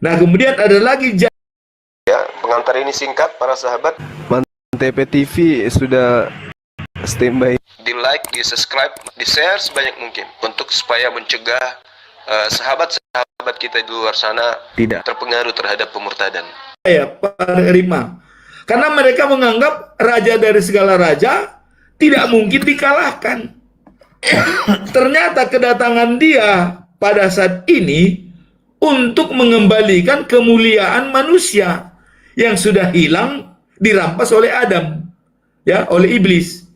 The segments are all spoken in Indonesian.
Nah, kemudian ada lagi Ya, pengantar ini singkat para sahabat. Mantep TV sudah standby. Di like, di subscribe, di share sebanyak mungkin untuk supaya mencegah sahabat-sahabat kita di luar sana tidak terpengaruh terhadap pemurtadan. ya penerima. Karena mereka menganggap raja dari segala raja tidak mungkin dikalahkan. Ternyata kedatangan dia pada saat ini untuk mengembalikan kemuliaan manusia yang sudah hilang, dirampas oleh Adam, ya, oleh iblis.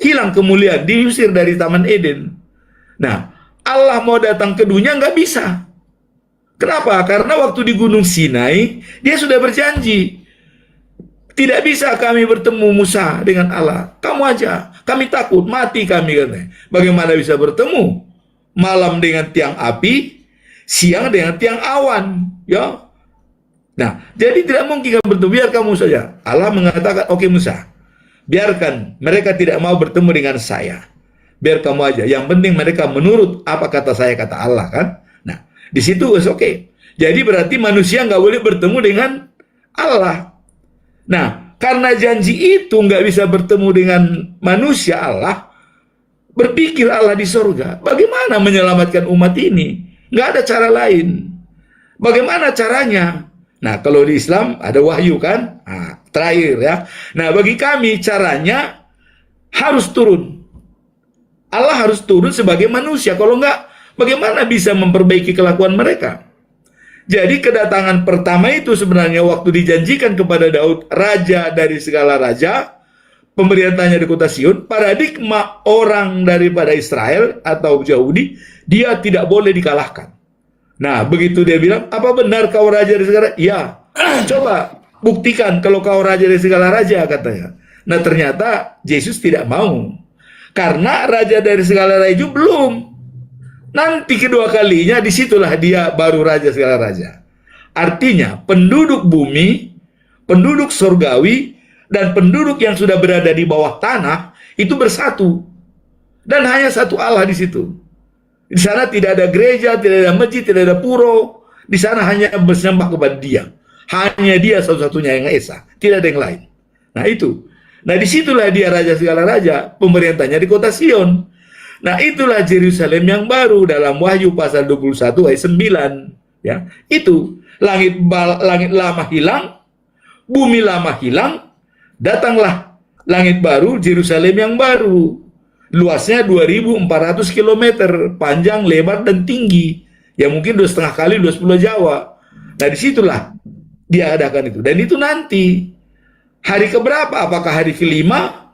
Hilang kemuliaan, diusir dari Taman Eden. Nah, Allah mau datang ke dunia nggak bisa. Kenapa? Karena waktu di Gunung Sinai, dia sudah berjanji. Tidak bisa kami bertemu Musa dengan Allah. Kamu aja, kami takut, mati kami katanya. Bagaimana bisa bertemu? Malam dengan tiang api, siang dengan tiang awan. Ya. Nah, jadi tidak mungkin kami bertemu, biar kamu saja. Allah mengatakan, oke Musa, biarkan mereka tidak mau bertemu dengan saya. Biar kamu aja. Yang penting mereka menurut apa kata saya, kata Allah kan. Nah, di situ oke. Jadi berarti manusia nggak boleh bertemu dengan Allah. Nah, karena janji itu nggak bisa bertemu dengan manusia, Allah berpikir Allah di sorga, bagaimana menyelamatkan umat ini? Nggak ada cara lain. Bagaimana caranya? Nah, kalau di Islam ada wahyu kan? Nah, terakhir ya. Nah, bagi kami caranya harus turun. Allah harus turun sebagai manusia. Kalau enggak, bagaimana bisa memperbaiki kelakuan mereka? Jadi kedatangan pertama itu sebenarnya waktu dijanjikan kepada Daud, raja dari segala raja, pemerintahnya di kota Sion, paradigma orang daripada Israel atau Yahudi, dia tidak boleh dikalahkan. Nah, begitu dia bilang, apa benar kau raja dari segala raja? Ya, coba buktikan kalau kau raja dari segala raja, katanya. Nah, ternyata Yesus tidak mau. Karena raja dari segala raja itu belum. Nanti kedua kalinya disitulah dia baru raja segala raja. Artinya penduduk bumi, penduduk surgawi, dan penduduk yang sudah berada di bawah tanah itu bersatu. Dan hanya satu Allah di situ. Di sana tidak ada gereja, tidak ada masjid, tidak ada puro. Di sana hanya bersembah kepada dia. Hanya dia satu-satunya yang esa, tidak ada yang lain. Nah itu. Nah disitulah dia raja segala raja, pemerintahnya di kota Sion. Nah itulah Yerusalem yang baru dalam Wahyu pasal 21 ayat 9. Ya, itu langit lama hilang, bumi lama hilang, datanglah langit baru, Yerusalem yang baru. Luasnya 2.400 km, panjang, lebar, dan tinggi. Ya mungkin 2,5 kali luas Pulau Jawa. Nah disitulah dia adakan itu. Dan itu nanti hari keberapa? Apakah hari kelima?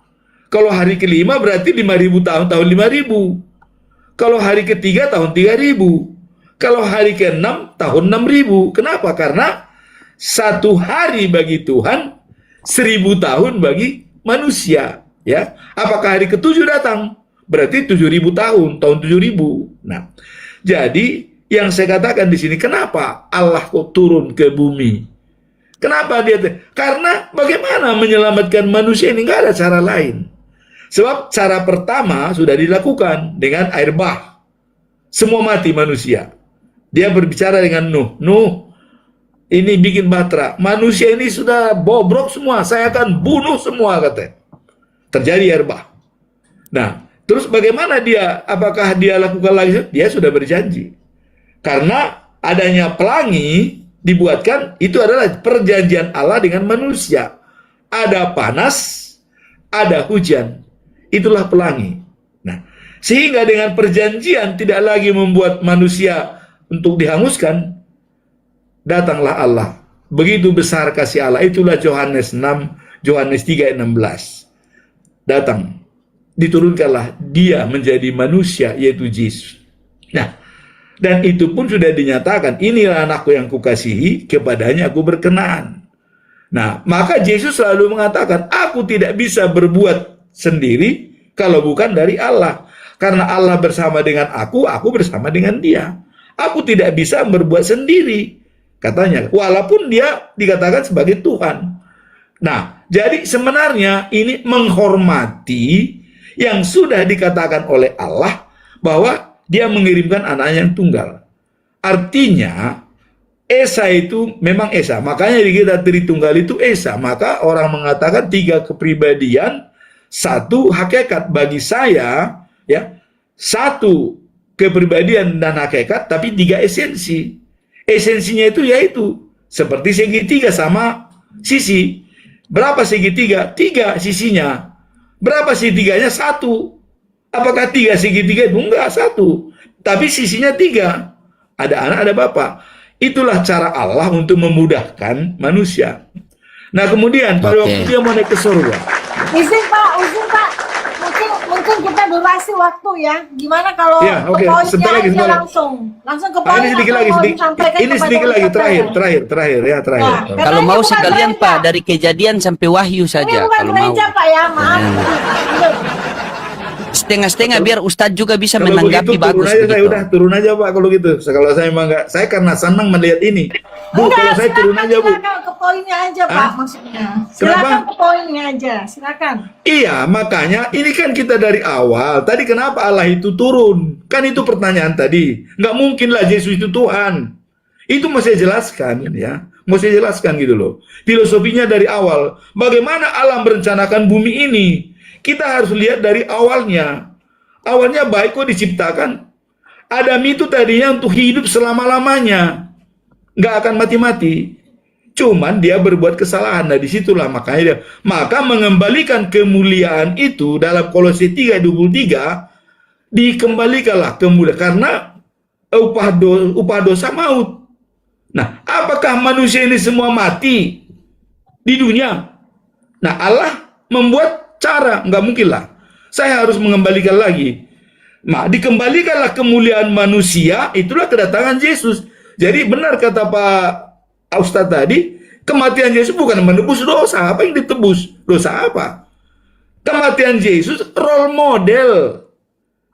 Kalau hari kelima berarti 5.000 tahun, tahun 5.000. Kalau hari ketiga tahun 3.000. Kalau hari ke-6 tahun 6.000. Kenapa? Karena satu hari bagi Tuhan, 1.000 tahun bagi manusia. Ya, apakah hari ke-7 datang? Berarti 7.000 tahun, tahun 7.000. Nah, jadi yang saya katakan di sini, kenapa Allah kok turun ke bumi? Kenapa dia? Karena bagaimana menyelamatkan manusia ini, nggak ada cara lain. Sebab cara pertama sudah dilakukan dengan air bah. Semua mati manusia. Dia berbicara dengan Nuh. Nuh, ini bikin bahtera. Manusia ini sudah bobrok semua. Saya akan bunuh semua, katanya. Terjadi air bah. Nah, terus bagaimana dia? Apakah dia lakukan lagi? Dia sudah berjanji. Karena adanya pelangi dibuatkan, itu adalah perjanjian Allah dengan manusia. Ada panas, ada hujan. Itulah pelangi. Nah, sehingga dengan perjanjian tidak lagi membuat manusia untuk dihanguskan, datanglah Allah. Begitu besar kasih Allah. Itulah Yohanes 6, Yohanes 3 ayat 16. Datang, diturunkanlah dia menjadi manusia, yaitu Yesus. Nah, dan itu pun sudah dinyatakan, inilah anakku yang kukasihi, kepadanya aku berkenan. Nah, maka Yesus selalu mengatakan, aku tidak bisa berbuat sendiri kalau bukan dari Allah. Karena Allah bersama dengan aku bersama dengan dia. Aku tidak bisa berbuat sendiri, katanya. Walaupun dia dikatakan sebagai Tuhan. Nah, jadi sebenarnya ini menghormati yang sudah dikatakan oleh Allah bahwa dia mengirimkan anaknya yang tunggal. Artinya, Esa itu memang Esa. Makanya di kita Tritunggal itu Esa. Maka orang mengatakan 3 kepribadian, 1 hakikat. Bagi saya, ya, 1 kepribadian dan hakikat, tapi 3 esensi. Esensinya itu yaitu seperti segitiga sama sisi. Berapa segitiga? 3 sisinya. Berapa segitiganya? 1. Apakah 3 segitiga itu? Enggak, 1. Tapi sisinya 3. Ada anak, ada bapak. Itulah cara Allah untuk memudahkan manusia. Nah, kemudian pada waktu dia mau naik ke surga. Izin Pak. Mungkin kita durasi waktu ya. Gimana kalau Ya, oke. ke poinnya Sebentar lagi, aja sebentar. langsung ke Nah, poin ini sedikit atau lagi, mau sedikit. disampaikan Ini kepada sedikit lagi, Ustaz terakhir. saya? Terakhir. Nah, Kalau katanya mau bukan sekalian gereja. Pak, dari kejadian sampai wahyu Ini saja bukan kalau mau. gereja Pak ya, maaf. Setengah-setengah biar Ustadz juga bisa Kalau menanggapi begitu, turun bagus aja saya begitu. udah turun aja Pak kalau gitu. Kalau saya emang nggak, saya karena senang melihat ini. Bu, kalau saya turun aja Bu. Silakan ke poinnya aja Pak, maksudnya. Kenapa? Silakan ke poinnya aja, silakan. Iya, makanya ini kan kita dari awal. Tadi kenapa Allah itu turun? Kan itu pertanyaan tadi. Nggak mungkinlah Yesus itu Tuhan. Itu mesti jelaskan ya. Mesti jelaskan gitu loh. Filosofinya dari awal. Bagaimana Allah merencanakan bumi ini? Kita harus lihat dari awalnya. Awalnya baik kok diciptakan. Adam itu tadinya untuk hidup selama-lamanya. Nggak akan mati-mati. Cuman dia berbuat kesalahan. Nah disitulah makanya dia. Maka mengembalikan kemuliaan itu dalam Kolose 3:23 dikembalikanlah kemuliaan. Karena upah dosa maut. Nah apakah manusia ini semua mati di dunia? Nah Allah membuat cara, nggak mungkin lah. Saya harus mengembalikan lagi. Nah, dikembalikanlah kemuliaan manusia, itulah kedatangan Yesus. Jadi benar kata Pak Ustadz tadi, kematian Yesus bukan menebus dosa. Apa yang ditebus? Dosa apa? Kematian Yesus role model.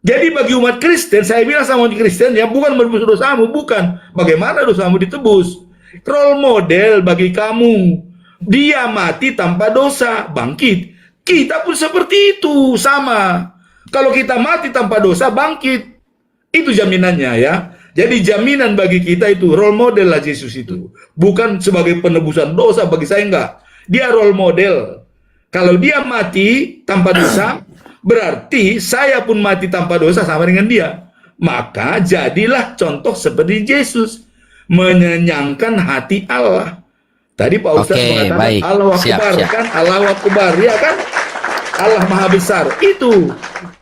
Jadi bagi umat Kristen, saya bilang sama umat Kristen, ya bukan menebus dosamu, bukan. Bagaimana dosamu ditebus? Role model bagi kamu. Dia mati tanpa dosa, bangkit. Kita pun seperti itu, sama. Kalau kita mati tanpa dosa, bangkit. Itu jaminannya ya. Jadi jaminan bagi kita itu, role model lah Yesus itu. Bukan sebagai penebusan dosa, bagi saya enggak. Dia role model. Kalau dia mati tanpa dosa, berarti saya pun mati tanpa dosa sama dengan dia. Maka jadilah contoh seperti Yesus. Menyenangkan hati Allah. Tadi Pak Ustadz mengatakan baik. Allah Akbar, Siap. kan? Allah Akbar, ya kan? Allah Maha Besar. Itu.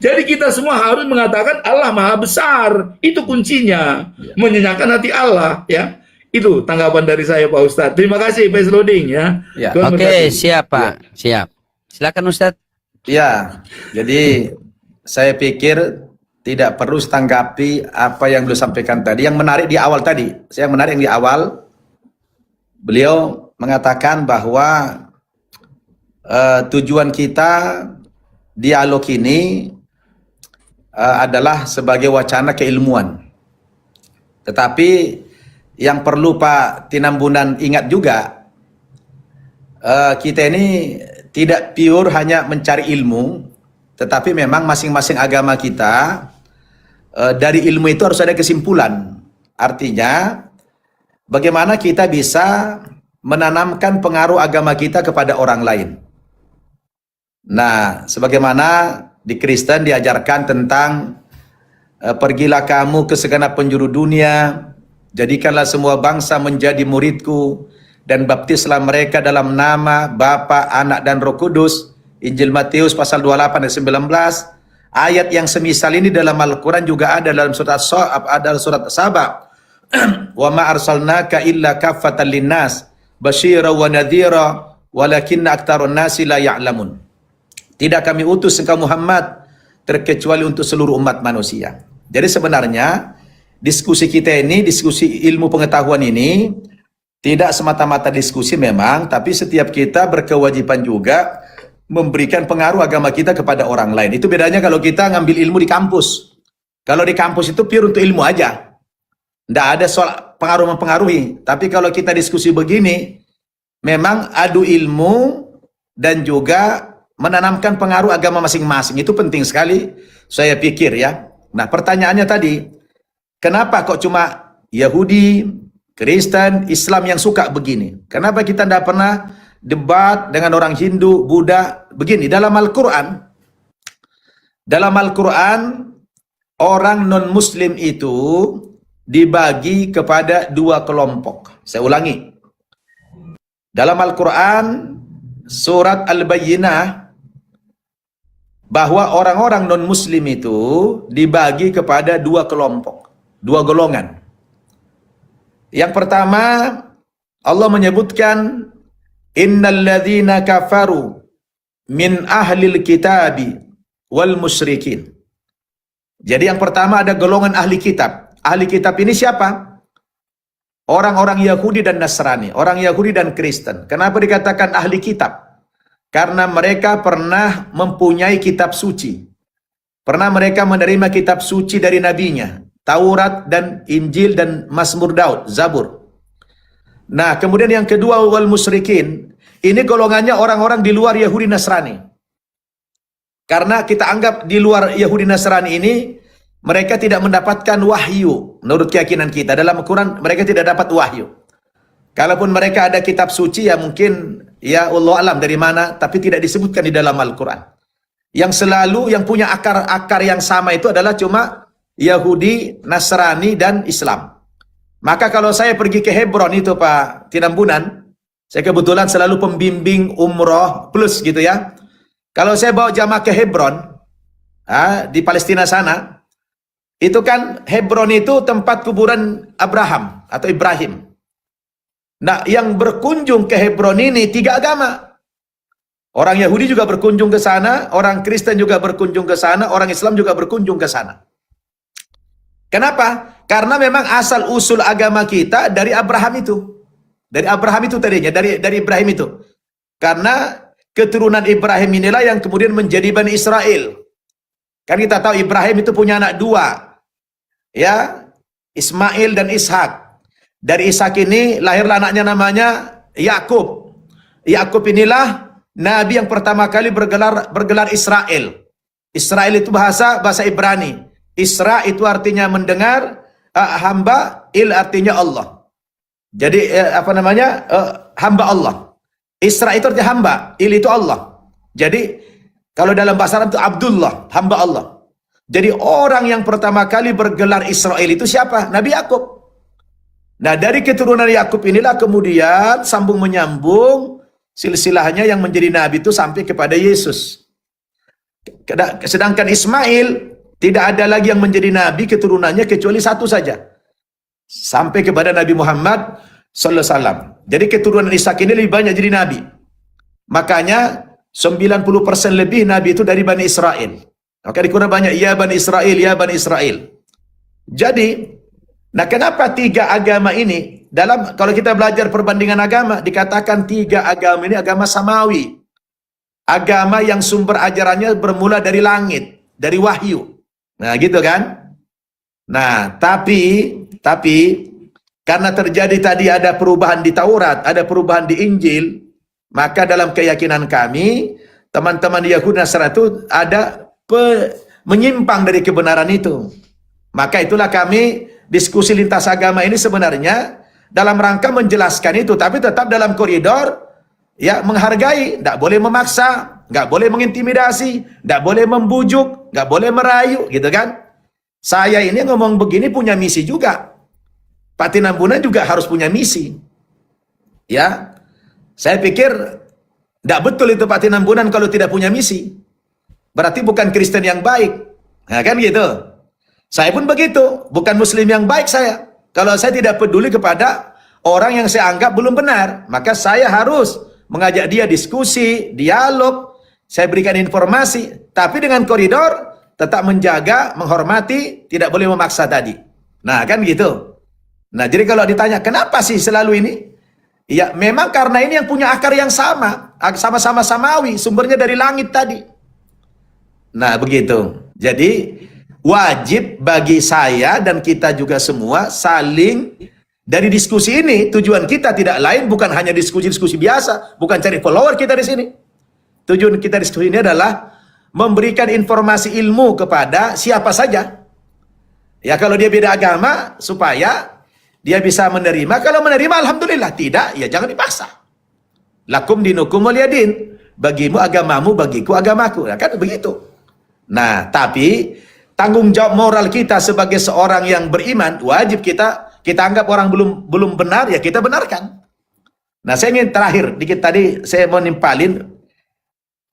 Jadi kita semua harus mengatakan Allah Maha Besar. Itu kuncinya. Menyenangkan hati Allah, ya. Itu tanggapan dari saya Pak Ustadz. Terima kasih Pak Loading ya. Ya. Tuhan Oke, memberkati. siap Pak. Siap. Silakan Ustadz. Ya, jadi saya pikir tidak perlu tanggapi apa yang beliau sampaikan tadi. Yang menarik di awal tadi, saya menarik yang di awal, beliau mengatakan bahwa tujuan kita dialog ini adalah sebagai wacana keilmuan. Tetapi yang perlu Pak Tinambunan ingat juga, kita ini tidak pure hanya mencari ilmu, tetapi memang masing-masing agama kita dari ilmu itu harus ada kesimpulan. Artinya, bagaimana kita bisa menanamkan pengaruh agama kita kepada orang lain. Nah, sebagaimana di Kristen diajarkan tentang pergilah kamu ke segenap penjuru dunia, jadikanlah semua bangsa menjadi muridku, dan baptislah mereka dalam nama Bapa, Anak, dan Roh Kudus. Injil Matius pasal 28 dan 19. Ayat yang semisal ini dalam Al-Quran juga ada dalam surat Saba. Wa ma arsalnaka illa kaffatan linnas basyira wa nadhira walakinna aktsarun nasi la ya'lamun. Tidak kami utus engkau Muhammad terkecuali untuk seluruh umat manusia. Jadi sebenarnya diskusi kita ini, diskusi ilmu pengetahuan ini tidak semata-mata diskusi memang, tapi setiap kita berkewajiban juga memberikan pengaruh agama kita kepada orang lain. Itu bedanya kalau kita ngambil ilmu di kampus. Kalau di kampus itu pure untuk ilmu aja. Tidak ada soal pengaruh-mempengaruhi. Tapi kalau kita diskusi begini, memang adu ilmu dan juga menanamkan pengaruh agama masing-masing. Itu penting sekali, saya pikir ya. Nah pertanyaannya tadi, kenapa kok cuma Yahudi, Kristen, Islam yang suka begini. Kenapa kita tidak pernah debat dengan orang Hindu, Buddha? Begini, dalam Al-Quran, orang non-Muslim itu dibagi kepada dua kelompok. Saya ulangi. Dalam Al-Quran, surat Al-Bayyinah, bahwa orang-orang non-Muslim itu dibagi kepada dua kelompok, dua golongan. Yang pertama, Allah menyebutkan, innal ladzina kafaru min ahlil kitabi wal musyrikin. Jadi yang pertama ada golongan ahli kitab. Ahli kitab ini siapa? Orang-orang Yahudi dan Nasrani, orang Yahudi dan Kristen. Kenapa dikatakan ahli kitab? Karena mereka pernah mempunyai kitab suci. Pernah mereka menerima kitab suci dari nabinya, Taurat dan Injil dan Mazmur Daud, Zabur. Nah, kemudian yang kedua, wal musyrikin. Ini golongannya orang-orang di luar Yahudi Nasrani. Karena kita anggap di luar Yahudi Nasrani ini, mereka tidak mendapatkan wahyu. Menurut keyakinan kita, dalam Al-Quran mereka tidak dapat wahyu. Kalaupun mereka ada kitab suci, ya mungkin, ya Allah alam dari mana, tapi tidak disebutkan di dalam Al-Quran. Yang selalu, yang punya akar-akar yang sama itu adalah cuma Yahudi, Nasrani, dan Islam. Maka kalau saya pergi ke Hebron itu Pak Tinambunan, saya kebetulan selalu pembimbing umroh plus gitu ya. Kalau saya bawa jamaah ke Hebron, di Palestina sana, itu kan Hebron itu tempat kuburan Abraham atau Ibrahim. Nah, yang berkunjung ke Hebron ini tiga agama. Orang Yahudi juga berkunjung ke sana, orang Kristen juga berkunjung ke sana, orang Islam juga berkunjung ke sana. Kenapa? Karena memang asal usul agama kita dari Abraham itu. Dari Abraham itu tadinya, dari Ibrahim itu. Karena keturunan Ibrahim inilah yang kemudian menjadi Bani Israel. Kan kita tahu Ibrahim itu punya anak dua. Ya, Ismail dan Ishak. Dari Ishak ini lahirlah anaknya namanya Yakub. Yakub inilah nabi yang pertama kali bergelar Israel. Israel itu bahasa Ibrani. Isra itu artinya mendengar, hamba, il artinya Allah. Jadi hamba Allah. Isra itu artinya hamba, il itu Allah. Jadi kalau dalam bahasa Arab itu Abdullah, hamba Allah. Jadi orang yang pertama kali bergelar Israel itu siapa? Nabi Yakub. Nah, dari keturunan Yakub inilah kemudian sambung menyambung silsilahnya yang menjadi nabi itu sampai kepada Yesus. Sedangkan Ismail tidak ada lagi yang menjadi nabi keturunannya kecuali satu saja. Sampai kepada Nabi Muhammad sallallahu alaihi wasallam. Jadi keturunan Ishak ini lebih banyak jadi nabi. Makanya 90% lebih nabi itu dari Bani Israel. Maka dikurang banyak ya Bani Israel, ya Bani Israel. Jadi, nah kenapa tiga agama ini, kalau kita belajar perbandingan agama, dikatakan tiga agama ini agama samawi. Agama yang sumber ajarannya bermula dari langit, dari wahyu. Nah gitu kan. Nah tapi karena terjadi tadi ada perubahan di Taurat, ada perubahan di Injil, maka dalam keyakinan kami, teman-teman di Yahudi Nasrani itu ada menyimpang dari kebenaran itu. Maka itulah kami diskusi lintas agama ini sebenarnya dalam rangka menjelaskan itu, tapi tetap dalam koridor ya menghargai, tidak boleh memaksa, nggak boleh mengintimidasi, nggak boleh membujuk, nggak boleh merayu, gitu kan? Saya ini ngomong begini punya misi juga. Pak Tinambunan juga harus punya misi. Ya, saya pikir tidak betul itu Pak Tinambunan kalau tidak punya misi. Berarti bukan Kristen yang baik. Nah, kan gitu. Saya pun begitu, bukan Muslim yang baik saya. Kalau saya tidak peduli kepada orang yang saya anggap belum benar, maka saya harus mengajak dia diskusi, dialog, saya berikan informasi, tapi dengan koridor tetap menjaga, menghormati, tidak boleh memaksa tadi. Nah, kan gitu. Nah, jadi kalau ditanya, kenapa sih selalu ini? Ya, memang karena ini yang punya akar yang sama-sama samawi, sumbernya dari langit tadi. Nah, begitu. Jadi, wajib bagi saya dan kita juga semua saling dari diskusi ini. Tujuan kita tidak lain, bukan hanya diskusi-diskusi biasa, bukan cari follower kita di sini. Tujuan kita diskusi ini adalah memberikan informasi ilmu kepada siapa saja. Ya, kalau dia beda agama, supaya dia bisa menerima. Kalau menerima, alhamdulillah. Tidak, ya jangan dipaksa. Lakum dinukum waliyadin. Bagimu agamamu, bagiku agamaku. Nah, kan begitu. Nah, tapi tanggung jawab moral kita sebagai seorang yang beriman, wajib kita anggap orang belum benar, ya kita benarkan. Nah, saya ingin terakhir dikit tadi saya mau nimpalin.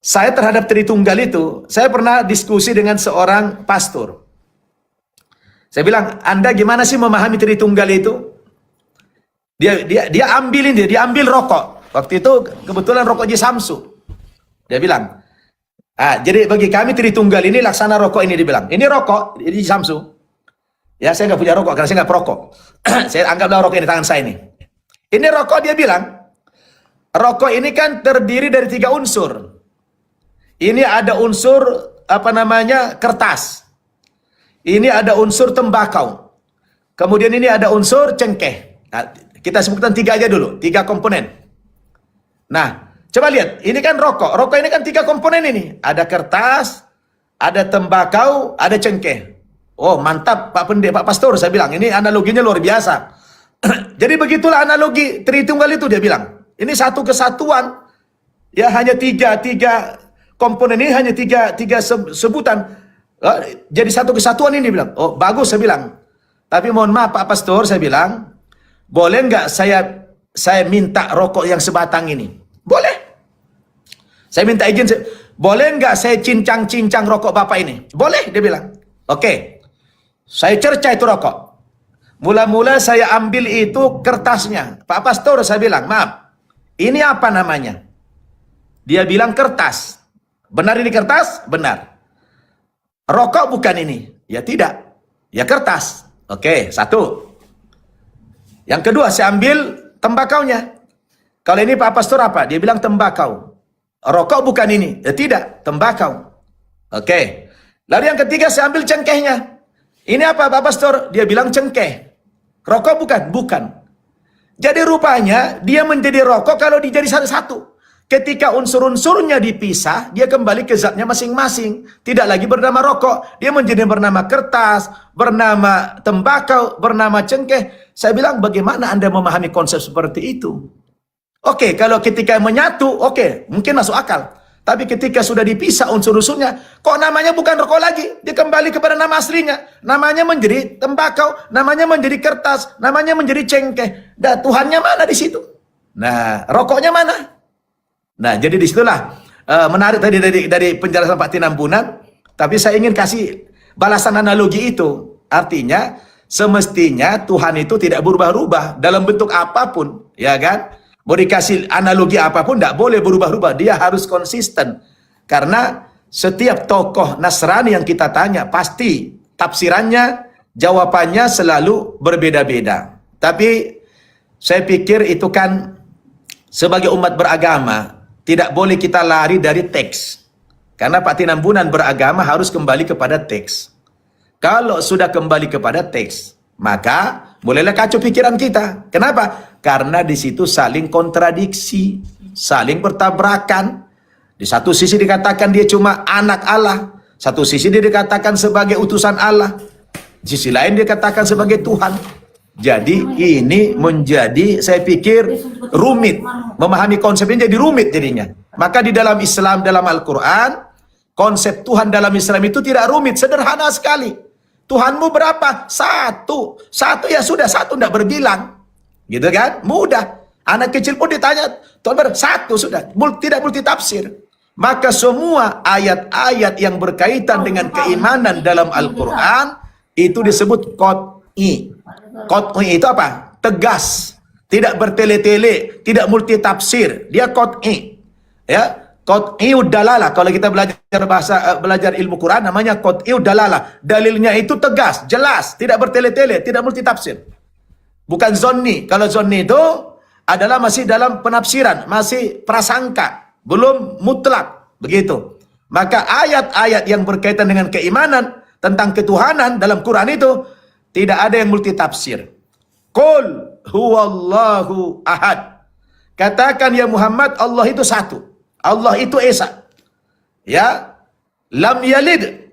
Saya terhadap Tritunggal itu, saya pernah diskusi dengan seorang pastor. Saya bilang, Anda gimana sih memahami Tritunggal itu? Dia ambil rokok. Waktu itu kebetulan rokok Ji Samsu. Dia bilang, jadi bagi kami Tritunggal ini laksana rokok ini, dibilang. Ini rokok di Samsu. Ya, saya nggak punya rokok karena saya nggak perokok. Saya anggaplah rokok ini tangan saya ini. Ini rokok, dia bilang, rokok ini kan terdiri dari 3 unsur. Ini ada unsur kertas. Ini ada unsur tembakau. Kemudian ini ada unsur cengkeh. Nah, kita sebutkan 3 aja dulu, 3 komponen. Nah, coba lihat, ini kan rokok. Rokok ini kan 3 komponen ini. Ada kertas, ada tembakau, ada cengkeh. Oh, mantap Pak Pastor, saya bilang. Ini analoginya luar biasa. Jadi begitulah analogi Tritunggal itu, dia bilang. Ini satu kesatuan. Ya, hanya tiga komponen ini, hanya tiga sebutan. Jadi satu kesatuan ini, bilang. Oh, bagus, saya bilang. Tapi mohon maaf Pak Pastor, saya bilang. Boleh nggak saya minta rokok yang sebatang ini? Boleh. Saya minta izin. Boleh nggak saya cincang-cincang rokok Bapak ini? Boleh, dia bilang. Oke. Saya cerca itu rokok. Mula-mula saya ambil itu kertasnya. Pak Pastor, saya bilang, maaf. Ini apa namanya? Dia bilang kertas. Benar ini kertas? Benar. Rokok bukan ini? Ya tidak. Ya kertas. Oke, 1. Yang kedua, saya ambil tembakaunya. Kalau ini Pak Pastor apa? Dia bilang tembakau. Rokok bukan ini? Ya tidak, tembakau. Oke. Lalu yang ketiga, saya ambil cengkehnya. Ini apa Pak Pastor? Dia bilang cengkeh. Rokok bukan? Bukan. Jadi rupanya dia menjadi rokok kalau dijadi satu-satu. Ketika unsur-unsurnya dipisah, dia kembali ke zatnya masing-masing. Tidak lagi bernama rokok. Dia menjadi bernama kertas, bernama tembakau, bernama cengkeh. Saya bilang, bagaimana Anda memahami konsep seperti itu? Oke, kalau ketika menyatu, oke, mungkin masuk akal. Tapi ketika sudah dipisah unsur-unsurnya, kok namanya bukan rokok lagi? Dia kembali kepada nama aslinya. Namanya menjadi tembakau, namanya menjadi kertas, namanya menjadi cengkeh. Dan Tuhannya mana di situ? Nah, rokoknya mana? Nah, jadi disitulah menarik tadi dari penjelasan Pak Tinambunan. Tapi saya ingin kasih balasan analogi itu. Artinya, semestinya Tuhan itu tidak berubah-ubah dalam bentuk apapun, ya kan? Mau dikasih analogi apapun, tidak boleh berubah-ubah. Dia harus konsisten. Karena setiap tokoh Nasrani yang kita tanya, pasti tafsirannya, jawabannya selalu berbeda-beda. Tapi saya pikir itu kan sebagai umat beragama, tidak boleh kita lari dari teks. Karena Pak Tinambunan beragama harus kembali kepada teks. Kalau sudah kembali kepada teks, maka bolehlah kacau pikiran kita. Kenapa? Karena di situ saling kontradiksi, saling bertabrakan. Di satu sisi dikatakan dia cuma anak Allah, satu sisi dia dikatakan sebagai utusan Allah, di sisi lain dia dikatakan sebagai Tuhan. Jadi ini menjadi, saya pikir, rumit. Memahami konsep ini jadi rumit jadinya. Maka di dalam Islam, dalam Al-Quran, konsep Tuhan dalam Islam itu tidak rumit, sederhana sekali. Tuhanmu berapa? 1. 1 ya sudah, 1 tidak berbilang. Gitu kan? Mudah. Anak kecil pun ditanya, Tuhan berapa? 1 sudah. Tidak multi tafsir. Maka semua ayat-ayat yang berkaitan dengan keimanan dalam Al-Quran, itu disebut qat'i. Qat'i itu apa? Tegas. Tidak bertele-tele. Tidak multi tafsir. Dia qat'i. Ya. Qat'iud dalalah, kalau kita belajar ilmu Quran namanya qat'iud dalalah. Dalilnya itu tegas, jelas, tidak bertele-tele, tidak multi tafsir. Bukan zonni. Kalau zonni itu adalah masih dalam penafsiran, masih prasangka, belum mutlak, begitu. Maka ayat-ayat yang berkaitan dengan keimanan tentang ketuhanan dalam Quran itu tidak ada yang multi tafsir. Qul huwallahu ahad. Katakan ya Muhammad, Allah itu satu. Allah itu Esa. Ya. Lam yalid.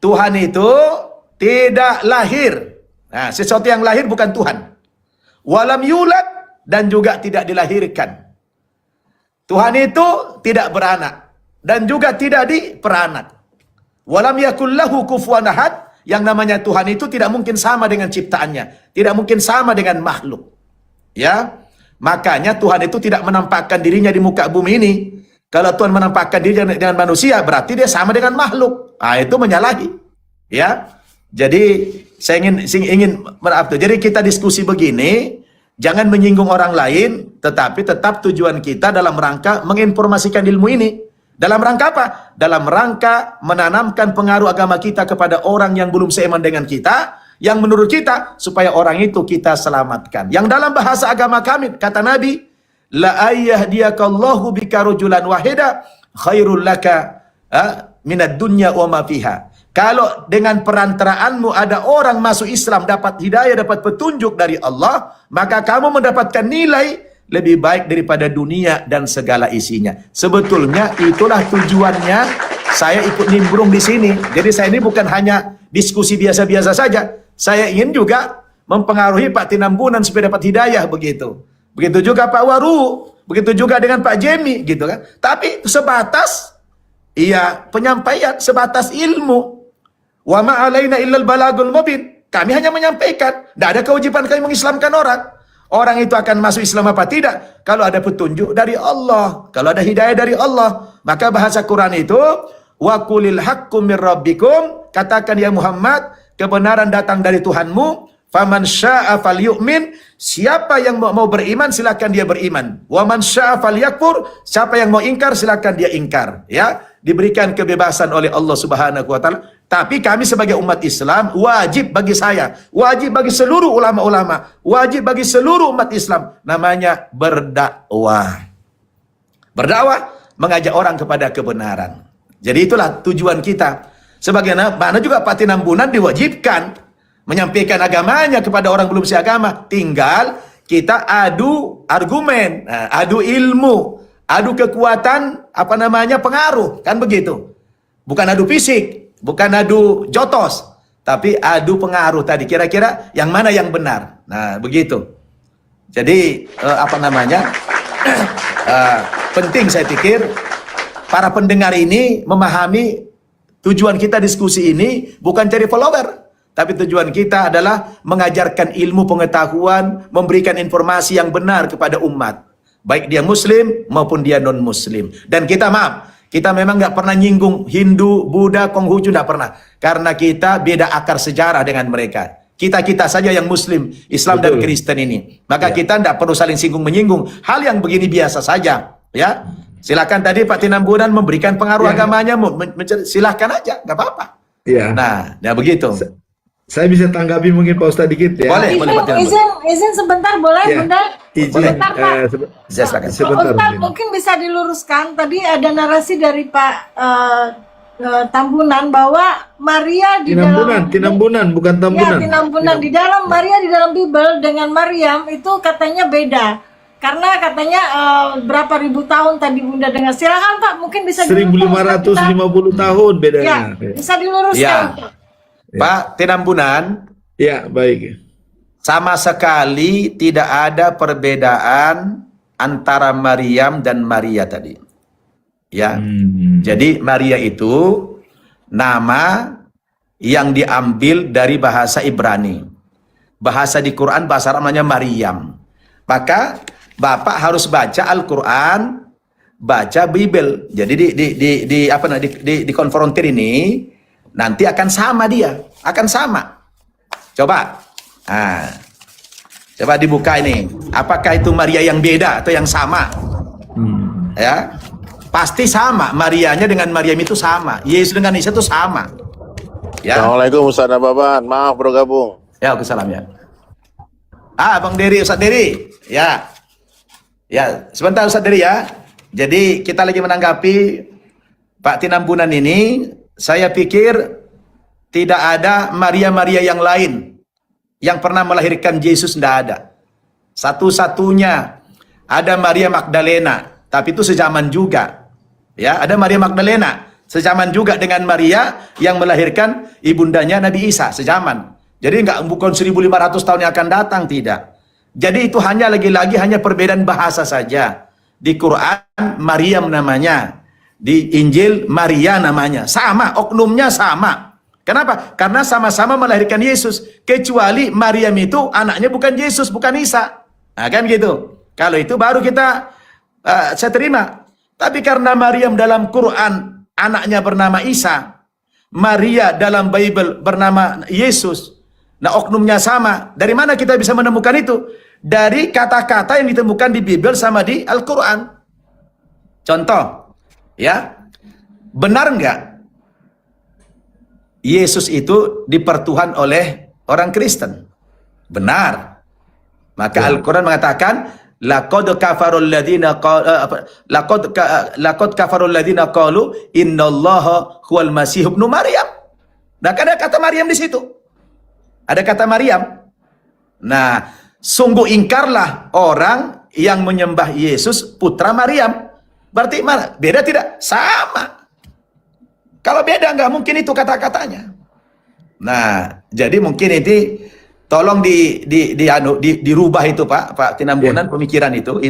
Tuhan itu tidak lahir. Nah, sesuatu yang lahir bukan Tuhan. walam yulad, dan juga tidak dilahirkan. Tuhan itu tidak beranak dan juga tidak diperanak. Walam yakul lahu kufuwan ahad, yang namanya Tuhan itu tidak mungkin sama dengan ciptaannya, tidak mungkin sama dengan makhluk. Ya, makanya Tuhan itu tidak menampakkan dirinya di muka bumi ini. Kalau Tuhan menampakkan dirinya dengan manusia, berarti dia sama dengan makhluk. Ah, itu menyalahi. Ya, jadi saya ingin maaf tuh. Jadi kita diskusi begini, jangan menyinggung orang lain, tetapi tetap tujuan kita dalam rangka menginformasikan ilmu ini. Dalam rangka apa? Dalam rangka menanamkan pengaruh agama kita kepada orang yang belum seiman dengan kita, yang menurut kita, supaya orang itu kita selamatkan. Yang dalam bahasa agama kami, kata Nabi, la ayyahdiyakallahu bika rajulan wahida khairul laka minad dunya wa ma fiha. Kalau dengan perantaraanmu ada orang masuk Islam, dapat hidayah, dapat petunjuk dari Allah, maka kamu mendapatkan nilai lebih baik daripada dunia dan segala isinya. Sebetulnya itulah tujuannya saya ikut nimbrung di sini. Jadi saya ini bukan hanya diskusi biasa-biasa saja. Saya ingin juga mempengaruhi Pak Tinambunan supaya dapat hidayah begitu. Begitu juga Pak Waru, begitu juga dengan Pak Jemi gitu kan. Tapi sebatas penyampaian, sebatas ilmu. Wa ma alaina illal balagul mubin. Kami hanya menyampaikan, tidak ada kewajiban kami mengislamkan orang. Orang itu akan masuk Islam apa tidak? Kalau ada petunjuk dari Allah, kalau ada hidayah dari Allah, maka bahasa Quran itu wa qulil haqqu mir rabbikum, katakan ya Muhammad, kebenaran datang dari Tuhanmu, faman syaa'a falyu'min, siapa yang mau beriman silakan dia beriman. Wa man syaa'a falyakfur, siapa yang mau ingkar silakan dia ingkar, ya. Diberikan kebebasan oleh Allah Subhanahu wa taala. Tapi kami sebagai umat Islam, wajib bagi saya, wajib bagi seluruh ulama-ulama, wajib bagi seluruh umat Islam, namanya berdakwah. Berdakwah, mengajak orang kepada kebenaran. Jadi itulah tujuan kita. Sebagaimana juga Pak Tinambunan diwajibkan menyampaikan agamanya kepada orang belum seagama. Tinggal kita adu argumen, adu ilmu, adu kekuatan, pengaruh, kan begitu. Bukan adu fisik, bukan adu jotos, tapi adu pengaruh tadi. Kira-kira yang mana yang benar. Nah, begitu. Jadi, penting saya pikir, para pendengar ini memahami tujuan kita diskusi ini bukan cari follower, tapi tujuan kita adalah mengajarkan ilmu pengetahuan, memberikan informasi yang benar kepada umat. Baik dia muslim maupun dia non muslim. Dan kita kita memang nggak pernah nyinggung Hindu, Buddha, Konghucu, nggak pernah. Karena kita beda akar sejarah dengan mereka. Kita saja yang muslim, Islam dan Kristen ini. Maka kita nggak perlu saling singgung-menyinggung. Hal yang begini biasa saja. Ya, silakan tadi Pak Tinambunan memberikan pengaruh agamanya, silakan aja, nggak apa-apa. Iya. Nah, ya begitu. Saya bisa tanggapi mungkin Pak Ustadz dikit ya. Boleh, Pak Tinambunan. Izin sebentar boleh, Ya. Bunda? Sebentar, Pak. Silakan. Sebentar. Ustadz, mungkin bisa diluruskan. Tadi ada narasi dari Pak Tambunan bahwa Maria di Tinambunan, bukan Tambunan. Ya, Tinambunan. Di dalam Maria di dalam Bible dengan Maryam itu katanya beda. Karena katanya berapa ribu tahun tadi Bunda dengar. Silakan Pak, mungkin bisa 1550 tahun bedanya. Ya, bisa diluruskan. Ya. Pak Tinambunan, Ya, baik. sama sekali tidak ada perbedaan antara Maryam dan Maria tadi. Ya. Jadi Maria itu nama yang diambil dari bahasa Ibrani. Bahasa di Quran bahasa Arab namanya Maryam. Maka Bapak harus baca Al-Qur'an, baca Bible. Jadi di konfrontir ini nanti akan sama dia, akan sama. Coba. Nah, coba dibuka ini. Apakah itu Maria yang beda atau yang sama? Ya. Pasti sama. Marianya dengan Maryam itu sama. Yesus dengan Isa itu sama. Ya. Assalamualaikum Ustaz Nababan. Maaf bro gabung. Ya, Waalaikumsalam ya. Bang Dery, Ustaz Dery. Ya. Ya, sebentar Ustaz Dery ya. Jadi kita lagi menanggapi Pak Tinambunan ini. Saya pikir tidak ada Maria-Maria yang lain yang pernah melahirkan Yesus, tidak ada. Satu-satunya ada Maria Magdalena, tapi itu sezaman juga. Ya, ada Maria Magdalena sezaman juga dengan Maria yang melahirkan ibundanya Nabi Isa, sezaman. Jadi bukan 1500 tahun yang akan datang, tidak. Jadi itu hanya lagi-lagi hanya perbedaan bahasa saja. Di Quran Maryam namanya, di Injil Maria namanya, sama, oknumnya sama. Kenapa? Karena sama-sama melahirkan Yesus. Kecuali Maryam itu anaknya bukan Yesus, bukan Isa. Nah, kan gitu. Kalau itu baru kita saya terima. Tapi karena Maryam dalam Quran anaknya bernama Isa, Maria dalam Bible bernama Yesus. Nah, oknumnya sama. Dari mana kita bisa menemukan itu? Dari kata-kata yang ditemukan di Bible sama di Al-Quran. Contoh, ya, benar nggak Yesus itu dipertuhan oleh orang Kristen? Benar. Maka Al-Quran mengatakan, laqad kafarul ladina qalu innallaha huwal masih ibnu Maryam. Nah, ada kata Maryam di situ. Ada kata Maryam. Nah, sungguh ingkarlah orang yang menyembah Yesus putra Maryam. Berarti mana? Beda tidak? Sama. Kalau beda nggak mungkin itu kata-katanya. Nah, jadi mungkin ini tolong dirubah itu Pak Tinambunan, pemikiran itu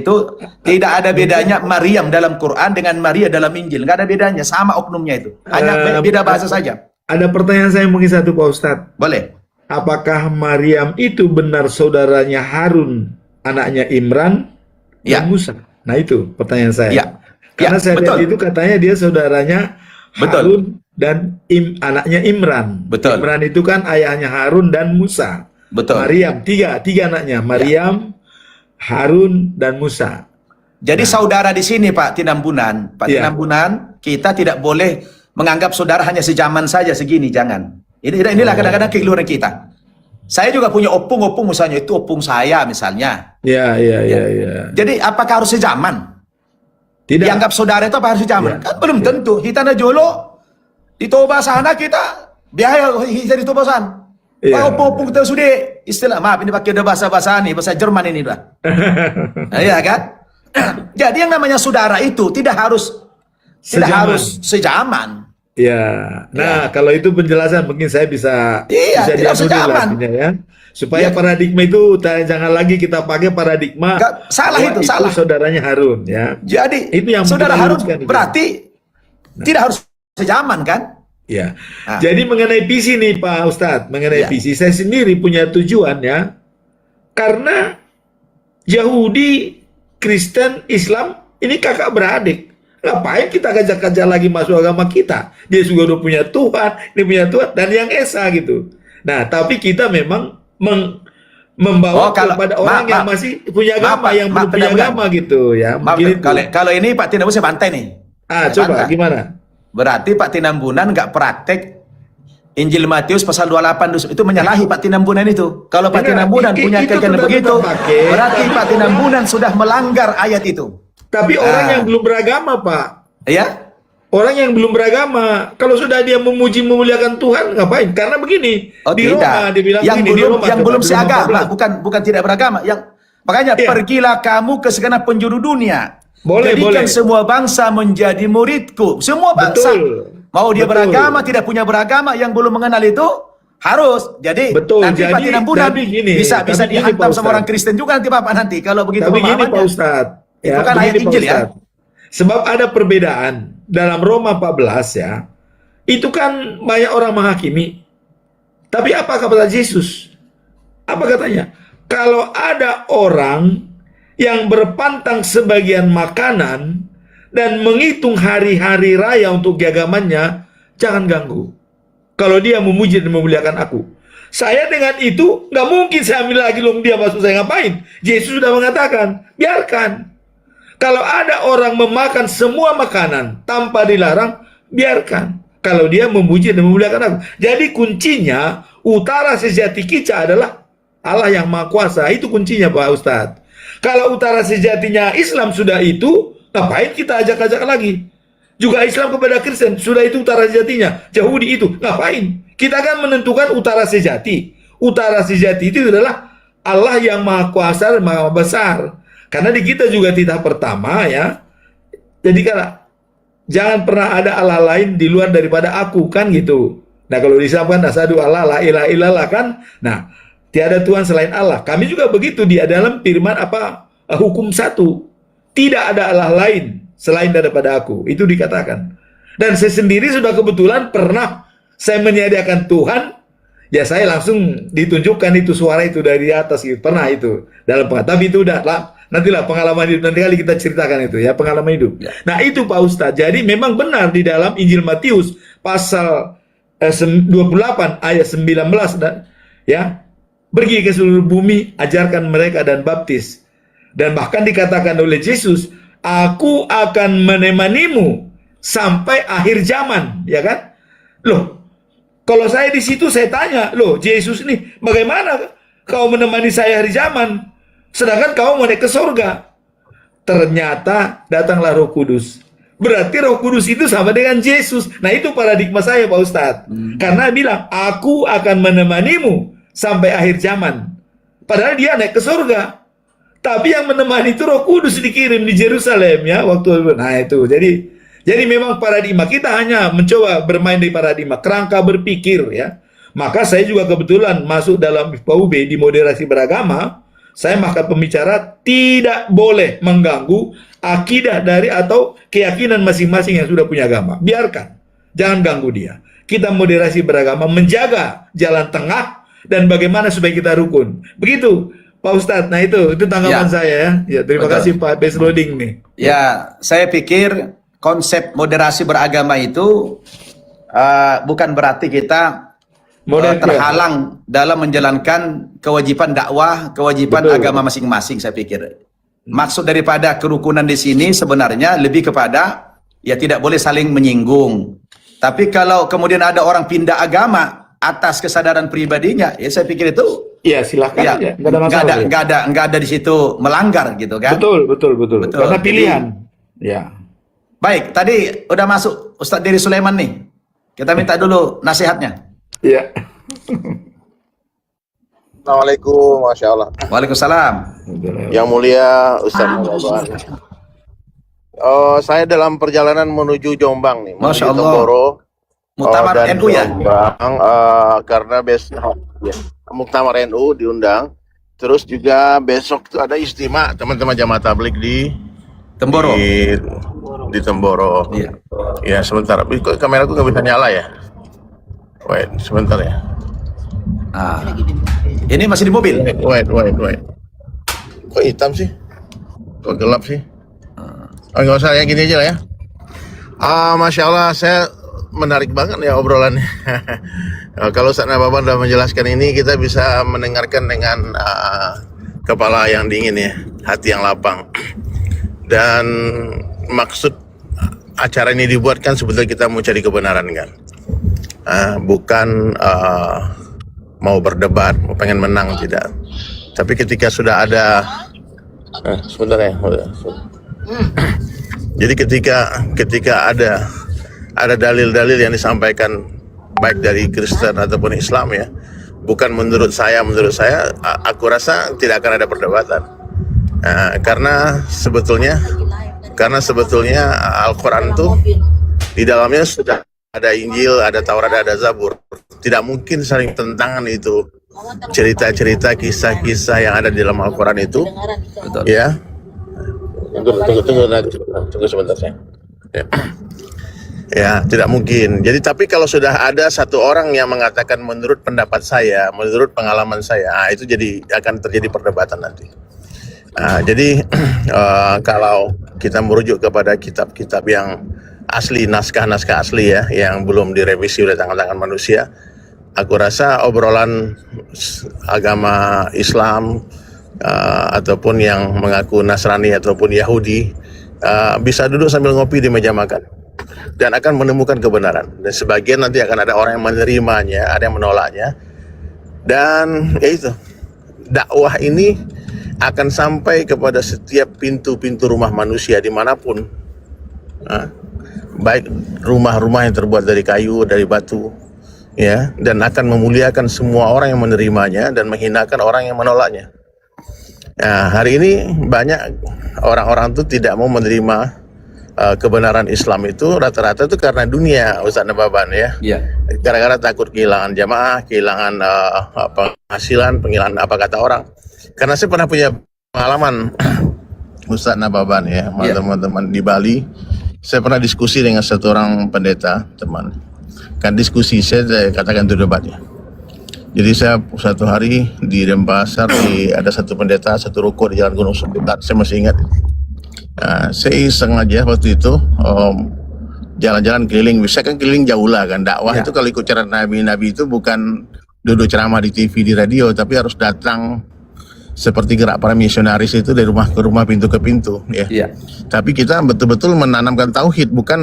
tidak ada bedanya Maryam dalam Quran dengan Maria dalam Injil, nggak ada bedanya, sama oknumnya itu, hanya beda bahasa saja. Ada pertanyaan saya mungkin satu Pak Ustadz. Boleh. Apakah Maryam itu benar saudaranya Harun, anaknya Imran dan Musa? Nah, itu pertanyaan saya. Ya. Karena saya betul. lihat itu katanya dia saudaranya Betul. Harun dan anaknya Imran. Betul. Imran itu kan ayahnya Harun dan Musa. Betul. Maryam, tiga anaknya. Maryam, Harun, dan Musa. Jadi saudara di sini Pak Tinambunan, Tinambunan, kita tidak boleh menganggap saudara hanya sejaman saja segini, jangan. Inilah kadang-kadang kekeliruan kita. Saya juga punya opung misalnya, itu opung saya misalnya. Iya. Jadi apakah harus sejaman? Tidak. Dianggap saudara itu apa harus sejaman? Kan belum tentu. Kita na jolo di Toba sana kita biaya kita di Toba sana. Opung kita sudah istilah, maaf ini pakai udah bahasa nih, bahasa Jerman ini udah. Iya kan? Jadi yang namanya saudara itu tidak harus sejaman. Ya, nah kalau itu penjelasan mungkin saya bisa tidak sejaman. Ya. Supaya paradigma itu jangan lagi kita pakai paradigma salah itu salah. Saudaranya Harun ya. Jadi itu yang saudara Harun berarti tidak harus sejaman kan? Ya. Jadi mengenai visi nih Pak Ustadz, mengenai visi saya sendiri punya tujuan ya. Karena Yahudi, Kristen, Islam ini kakak beradik. Ngapain kita kajak-kajak lagi masuk agama kita? Dia juga udah punya Tuhan, ini punya Tuhan, dan yang Esa gitu. Nah, tapi kita memang membawa kepada orang yang masih punya agama, yang belum punya agama gitu ya. Kalau ini Pak Tinambunan saya bantai nih. Coba gimana? Berarti Pak Tinambunan nggak praktek Injil Matius pasal 28 itu menyalahi Pak Tinambunan itu. Kalau Pak Tinambunan punya keyakinan begitu, berarti Pak Tinambunan sudah melanggar ayat itu. Tapi orang yang belum beragama, Pak. Ya? Orang yang belum beragama, kalau sudah dia memuliakan Tuhan, ngapain? Karena begini, di Roma dibilang yang belum seagama, bukan tidak beragama. Makanya pergilah kamu ke segenap penjuru dunia. Jadikan semua bangsa menjadi muridku. Semua bangsa. Mau dia beragama, tidak punya beragama, yang belum mengenal itu harus. Jadi nanti Pak Tinambunan bisa dihantam sama orang Kristen juga nanti Bapak nanti. Kalau begitu pemahamannya. Tapi gini Pak Ustadz. Itu kan ayat Injil ya. Sebab ada perbedaan dalam Roma 14 ya. Itu kan banyak orang menghakimi. Tapi apa kata Yesus? Apa katanya? Kalau ada orang yang berpantang sebagian makanan dan menghitung hari-hari raya untuk agamanya, jangan ganggu. Kalau dia memuji dan memuliakan aku. Saya dengan itu nggak mungkin saya ambil lagi dia masuk saya ngapain? Yesus sudah mengatakan, biarkan. Kalau ada orang memakan semua makanan tanpa dilarang, biarkan. Kalau dia memuji dan memuliakan aku. Jadi kuncinya, utara sejati kita adalah Allah yang Maha Kuasa. Itu kuncinya Pak Ustadz. Kalau utara sejatinya Islam sudah itu, ngapain kita ajak-ajak lagi? Juga Islam kepada Kristen, sudah itu utara sejatinya. Yahudi itu, ngapain? Kita kan menentukan utara sejati. Utara sejati itu adalah Allah yang Maha Kuasa dan Maha Besar. Karena di kita juga titah pertama ya. Jadi jangan pernah ada Allah lain di luar daripada aku kan gitu. Nah kalau di Islam kan asyhadu alla la ilaha illallah kan. Nah Tiada Tuhan selain Allah. Kami juga begitu di dalam firman hukum 1. Tidak ada Allah lain selain daripada aku. Itu dikatakan. Dan saya sendiri sudah kebetulan pernah saya menyediakan Tuhan, ya saya langsung ditunjukkan itu suara itu dari atas gitu. Pernah itu dalam tapi itu udah lah. Nantilah pengalaman hidup, nanti kali kita ceritakan itu ya, pengalaman hidup. Nah itu Pak Ustadz, jadi memang benar di dalam Injil Matius pasal 28 ayat 19 ya, pergi ke seluruh bumi, ajarkan mereka dan baptis. Dan bahkan dikatakan oleh Yesus, aku akan menemanimu sampai akhir zaman, ya kan? Loh, kalau saya di situ saya tanya, loh Yesus ini bagaimana kau menemani saya akhir zaman? Sedangkan kau mau naik ke surga. Ternyata datanglah Roh Kudus. Berarti Roh Kudus itu sama dengan Yesus. Nah itu paradigma saya Pak Ustadz. Karena bilang, aku akan menemanimu sampai akhir zaman. Padahal dia naik ke surga. Tapi yang menemani itu Roh Kudus dikirim di Yerusalem ya waktu. Nah itu. Jadi memang paradigma kita hanya mencoba bermain di paradigma kerangka berpikir ya. Maka saya juga kebetulan masuk dalam FPUB di moderasi beragama. Saya maka pembicara tidak boleh mengganggu akidah dari atau keyakinan masing-masing yang sudah punya agama. Biarkan, jangan ganggu dia. Kita moderasi beragama, menjaga jalan tengah dan bagaimana supaya kita rukun. Begitu, Pak Ustadz. Nah itu tanggapan saya ya. Ya terima kasih Pak Base Loading nih. Ya, saya pikir konsep moderasi beragama itu bukan berarti kita terhalang dalam menjalankan kewajiban dakwah, kewajiban agama masing-masing. Saya pikir maksud daripada kerukunan di sini sebenarnya lebih kepada ya tidak boleh saling menyinggung. Tapi kalau kemudian ada orang pindah agama atas kesadaran pribadinya, ya saya pikir itu ya silakan ya, aja, nggak ada masalah. Nggak ada di situ melanggar gitu kan? Betul. Karena pilihan. Jadi, ya. Baik, tadi udah masuk Ustadz Diri Sulaiman nih. Kita minta dulu nasihatnya. Iya. Assalamualaikum, Masya Allah. Waalaikumsalam. Yang mulia Ustaz Baban. Saya dalam perjalanan menuju Jombang nih, Masya menuju Allah. Temboro. Muktamar Dan NU ya? Jombang, karena besok ya, Muktamar NU diundang. Terus juga besok itu ada istimewa teman-teman jamaah tabligh di Temboro. Di Temboro. Iya. Ya sebentar, kok kameraku nggak bisa nyala ya? Wait, sebentar ya. Ini masih di mobil. Wait. Kok hitam sih? Kok gelap sih? Nggak usah ya, gini aja lah ya. Masya Allah, saya menarik banget ya obrolannya. Kalau Ustaz Baban sudah menjelaskan ini, kita bisa mendengarkan dengan kepala yang dingin ya, hati yang lapang. Dan maksud acara ini dibuat kan sebetulnya kita mau cari kebenaran kan. Bukan mau berdebat, mau pengen menang, tidak. Tapi ketika sudah ada sebentar ya. Jadi ketika ada dalil-dalil yang disampaikan baik dari Kristen ataupun Islam ya, bukan menurut saya, aku rasa tidak akan ada perdebatan. Karena sebetulnya Al-Quran itu di dalamnya sudah ada Injil, ada Taurat, ada Zabur. Tidak mungkin saling tentangan itu. Cerita-cerita, kisah-kisah yang ada di dalam Al-Quran itu. Betul. Ya. Tunggu sebentar saya. Ya, tidak mungkin. Jadi tapi kalau sudah ada satu orang yang mengatakan menurut pendapat saya, menurut pengalaman saya, itu jadi akan terjadi perdebatan nanti. Jadi kalau kita merujuk kepada kitab-kitab yang asli, naskah-naskah asli ya, yang belum direvisi oleh tangan-tangan manusia, aku rasa obrolan agama Islam ataupun yang mengaku Nasrani ataupun Yahudi bisa duduk sambil ngopi di meja makan dan akan menemukan kebenaran. Dan sebagian nanti akan ada orang yang menerimanya, ada yang menolaknya. Dan ya itu, dakwah ini akan sampai kepada setiap pintu-pintu rumah manusia dimanapun, baik rumah-rumah yang terbuat dari kayu, dari batu, ya, dan akan memuliakan semua orang yang menerimanya dan menghinakan orang yang menolaknya. Nah, hari ini banyak orang-orang itu tidak mau menerima kebenaran Islam itu rata-rata itu karena dunia, Ustaz Nababan ya. Iya. Gara-gara takut kehilangan jamaah, kehilangan penghasilan, kehilangan apa kata orang. Karena saya pernah punya pengalaman Ustaz Nababan ya, Iya. teman-teman di Bali. Saya pernah diskusi dengan satu orang pendeta, teman. Kan diskusi saya katakan itu debat ya. Jadi saya satu hari di Denpasar ada satu pendeta, satu ruko di Jalan Gunung Seputar, saya masih ingat. Saya iseng aja waktu itu jalan-jalan keliling, saya kan keliling jauh lah kan, dakwah itu kalau ikut cara Nabi itu bukan duduk ceramah di TV, di radio, tapi harus datang seperti gerak para misionaris itu dari rumah ke rumah, pintu ke pintu ya. Iya. Tapi kita betul-betul menanamkan tauhid, bukan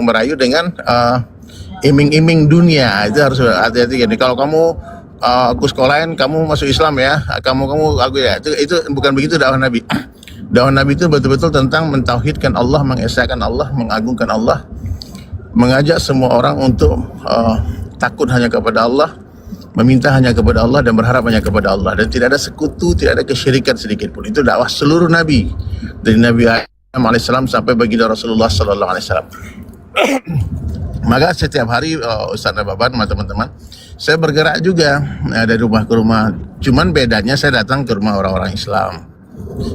merayu dengan iming-iming dunia. Itu harus hati-hati. Jadi kalau kamu aku sekolahin, kamu masuk Islam ya, kamu aku ya, itu bukan begitu dakwah Nabi. Dakwah Nabi itu betul-betul tentang mentauhidkan Allah, mengesahkan Allah, mengagungkan Allah, mengajak semua orang untuk takut hanya kepada Allah, meminta hanya kepada Allah dan berharap hanya kepada Allah, dan tidak ada sekutu, tidak ada kesyirikan sedikit pun. Itu dakwah seluruh Nabi, dari Nabi Adam AS sampai baginda Rasulullah SAW. Maka setiap hari Ustaz Nababan sama teman-teman, saya bergerak juga dari rumah ke rumah. Cuman bedanya saya datang ke rumah orang-orang Islam.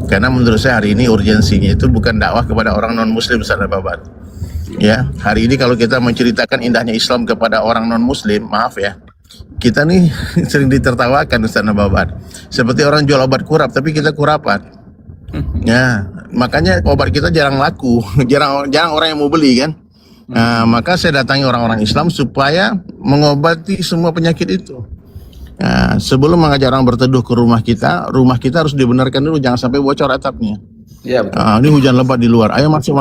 Karena menurut saya hari ini urgensinya itu bukan dakwah kepada orang non-muslim, Ustaz Nababan. Ya, hari ini kalau kita menceritakan indahnya Islam kepada orang non-muslim, maaf ya, kita nih sering ditertawakan, Ustaz Nababan. Seperti orang jual obat kurap, tapi kita kurapan. Ya, makanya obat kita jarang laku, jarang orang yang mau beli kan. Maka saya datangi orang-orang Islam supaya mengobati semua penyakit itu. Sebelum mengajak orang berteduh ke rumah kita harus dibenarkan dulu, jangan sampai bocor atapnya. Iya, betul. Ini hujan lebat di luar, ayo masuk.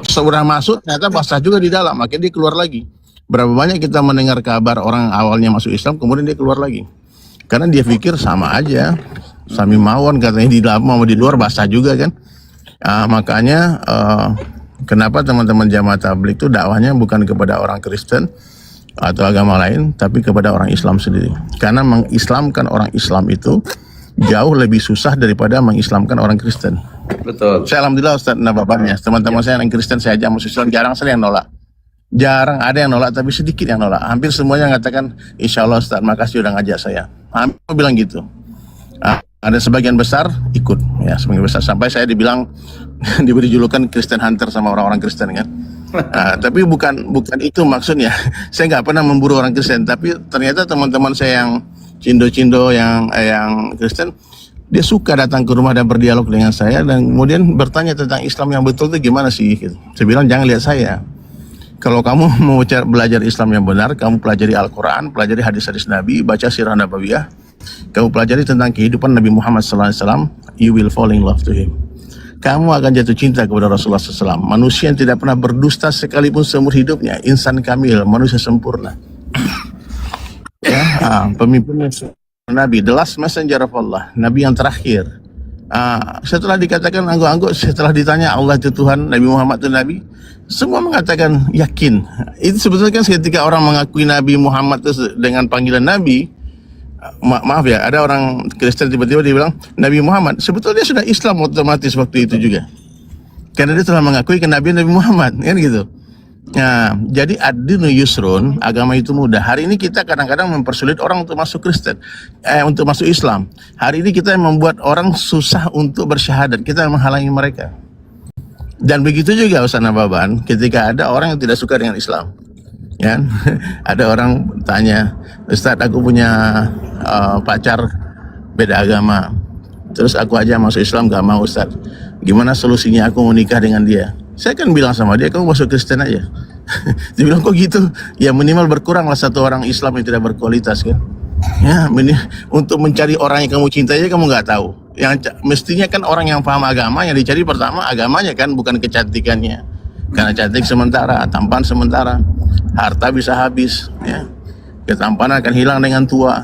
Sudah masuk, ternyata basah juga di dalam, makanya dia keluar lagi. Berapa banyak kita mendengar kabar orang awalnya masuk Islam, kemudian dia keluar lagi. Karena dia pikir sama aja, Sami Mawon katanya di dalam sama di luar basah juga kan. Makanya kenapa teman-teman jamaah tabligh itu dakwahnya bukan kepada orang Kristen atau agama lain, tapi kepada orang Islam sendiri. Karena mengislamkan orang Islam itu jauh lebih susah daripada mengislamkan orang Kristen. Betul. Saya alhamdulillah Ustaz Nababan ya, teman-teman saya yang Kristen saya ajak masuk Islam, jarang sekali yang nolak. Jarang ada yang nolak, tapi sedikit yang nolak. Hampir semuanya mengatakan, insya Allah Ustaz, makasih udah ngajak saya. Hampir bilang gitu. Ada sebagian besar ikut, ya sebagian besar. Sampai saya dibilang diberi julukan Kristen Hunter sama orang-orang Kristen kan. Tapi bukan itu maksudnya. Saya nggak pernah memburu orang Kristen, tapi ternyata teman-teman saya yang cindo-cindo yang Kristen, dia suka datang ke rumah dan berdialog dengan saya dan kemudian bertanya tentang Islam yang betul itu gimana sih gitu. Saya bilang jangan lihat saya. Kalau kamu mau belajar Islam yang benar, kamu pelajari Al-Quran, pelajari hadis-hadis Nabi, baca sirah Nabawiyah, kamu pelajari tentang kehidupan Nabi Muhammad SAW, you will fall in love to him. Kamu akan jatuh cinta kepada Rasulullah SAW, manusia yang tidak pernah berdusta sekalipun seumur hidupnya, insan kamil, manusia sempurna. Pemimpin Nabi, the last messenger of Allah, Nabi yang terakhir. Setelah dikatakan angguk-angguk, setelah ditanya Allah itu Tuhan, Nabi Muhammad itu Nabi, semua mengatakan yakin. Itu sebetulnya kan ketika orang mengakui Nabi Muhammad itu dengan panggilan Nabi, maaf ya, ada orang Kristen tiba-tiba dia bilang Nabi Muhammad, sebetulnya dia sudah Islam otomatis waktu itu juga, karena dia telah mengakui kenabian Nabi Muhammad, kan gitu. Jadi ad-dinu yusrun, agama itu mudah. Hari ini kita kadang-kadang mempersulit orang untuk masuk Kristen, untuk masuk Islam. Hari ini kita membuat orang susah untuk bersyahadat, kita menghalangi mereka. Dan begitu juga Ustaz Nababan, ketika ada orang yang tidak suka dengan Islam, ya, ada orang tanya, Ustaz aku punya pacar beda agama, terus aku aja masuk Islam gak mau Ustaz, gimana solusinya aku mau nikah dengan dia? Saya kan bilang sama dia, kamu masuk Kristen aja. Dia bilang kok gitu? Ya minimal berkuranglah satu orang Islam yang tidak berkualitas kan. Ya, untuk mencari orang yang kamu cintai aja kamu nggak tahu. Yang mestinya kan orang yang paham agama yang dicari pertama agamanya kan, bukan kecantikannya. Karena cantik sementara, tampan sementara, harta bisa habis, ya. Ketampanan akan hilang dengan tua.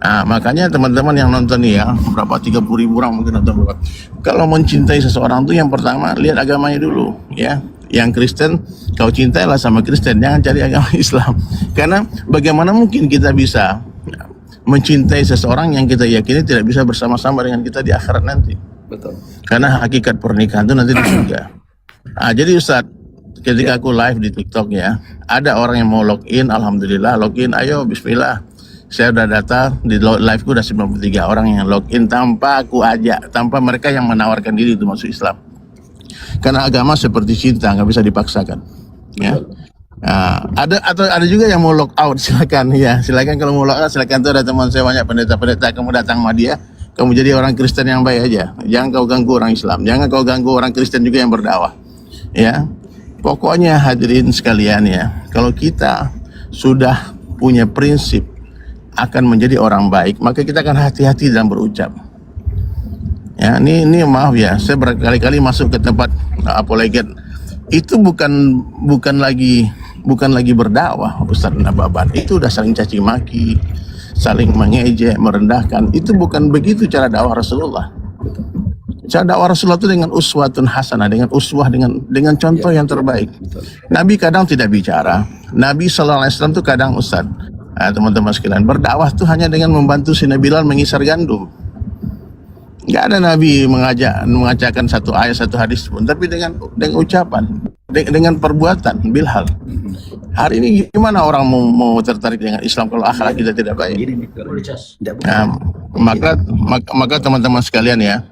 Makanya teman-teman yang nonton nih ya, berapa 30.000 orang mungkin nonton berapa. Kalau mencintai seseorang tuh yang pertama lihat agamanya dulu, ya. Yang Kristen, kau cintailah sama Kristen, jangan cari agama Islam. Karena bagaimana mungkin kita bisa mencintai seseorang yang kita yakini tidak bisa bersama-sama dengan kita di akhirat nanti. Betul. Karena hakikat pernikahan itu nanti di surga. Jadi Ustaz, ketika aku live di TikTok ya, ada orang yang mau login, alhamdulillah login, ayo bismillah. Saya udah data di live ku udah 93 orang yang login tanpa aku ajak, tanpa mereka yang menawarkan diri itu masuk Islam. Karena agama seperti cinta, nggak bisa dipaksakan. Ya. Ada juga yang mau log out, silakan ya, silakan kalau mau log out silakan. Tuh ada teman saya banyak pendeta-pendeta, kamu datang sama dia, kamu jadi orang Kristen yang baik aja. Jangan kau ganggu orang Islam, jangan kau ganggu orang Kristen juga yang berdakwah. Ya. Pokoknya hadirin sekalian ya, kalau kita sudah punya prinsip akan menjadi orang baik, maka kita akan hati-hati dalam berucap. Ya, ini maaf ya, saya berkali-kali masuk ke tempat apologet. Itu bukan lagi berdakwah, Ustaz Nababan. Itu udah saling caci maki, saling mengejek, merendahkan. Itu bukan begitu cara dakwah Rasulullah. Cara dakwah Rasulullah itu dengan uswatun hasanah, dengan uswah, dengan contoh yang terbaik. Nabi kadang tidak bicara. Nabi SAW itu kadang, Ustaz, teman-teman sekalian, berdakwah itu hanya dengan membantu Sina Bilal mengisar gandum. Nggak ada Nabi mengajarkan satu ayat, satu hadis pun, tapi dengan ucapan, dengan perbuatan, bilhal. Hari ini gimana orang mau tertarik dengan Islam kalau akhlak kita tidak baik? Maka teman-teman sekalian ya,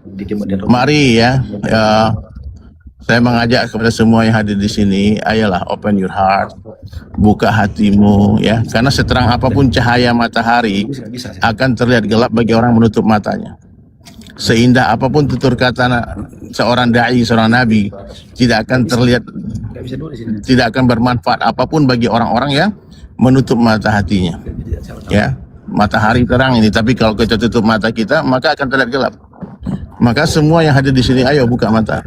mari ya, saya mengajak kepada semua yang hadir di sini, ayolah open your heart, buka hatimu ya, karena seterang apapun cahaya matahari akan terlihat gelap bagi orang menutup matanya. Seindah apapun tutur kata seorang dai, seorang nabi, tidak akan terlihat, tidak akan bermanfaat apapun bagi orang-orang yang menutup mata hatinya. Ya, matahari terang ini, tapi kalau kita tutup mata kita, maka akan terlihat gelap. Maka semua yang hadir di sini, ayo buka mata.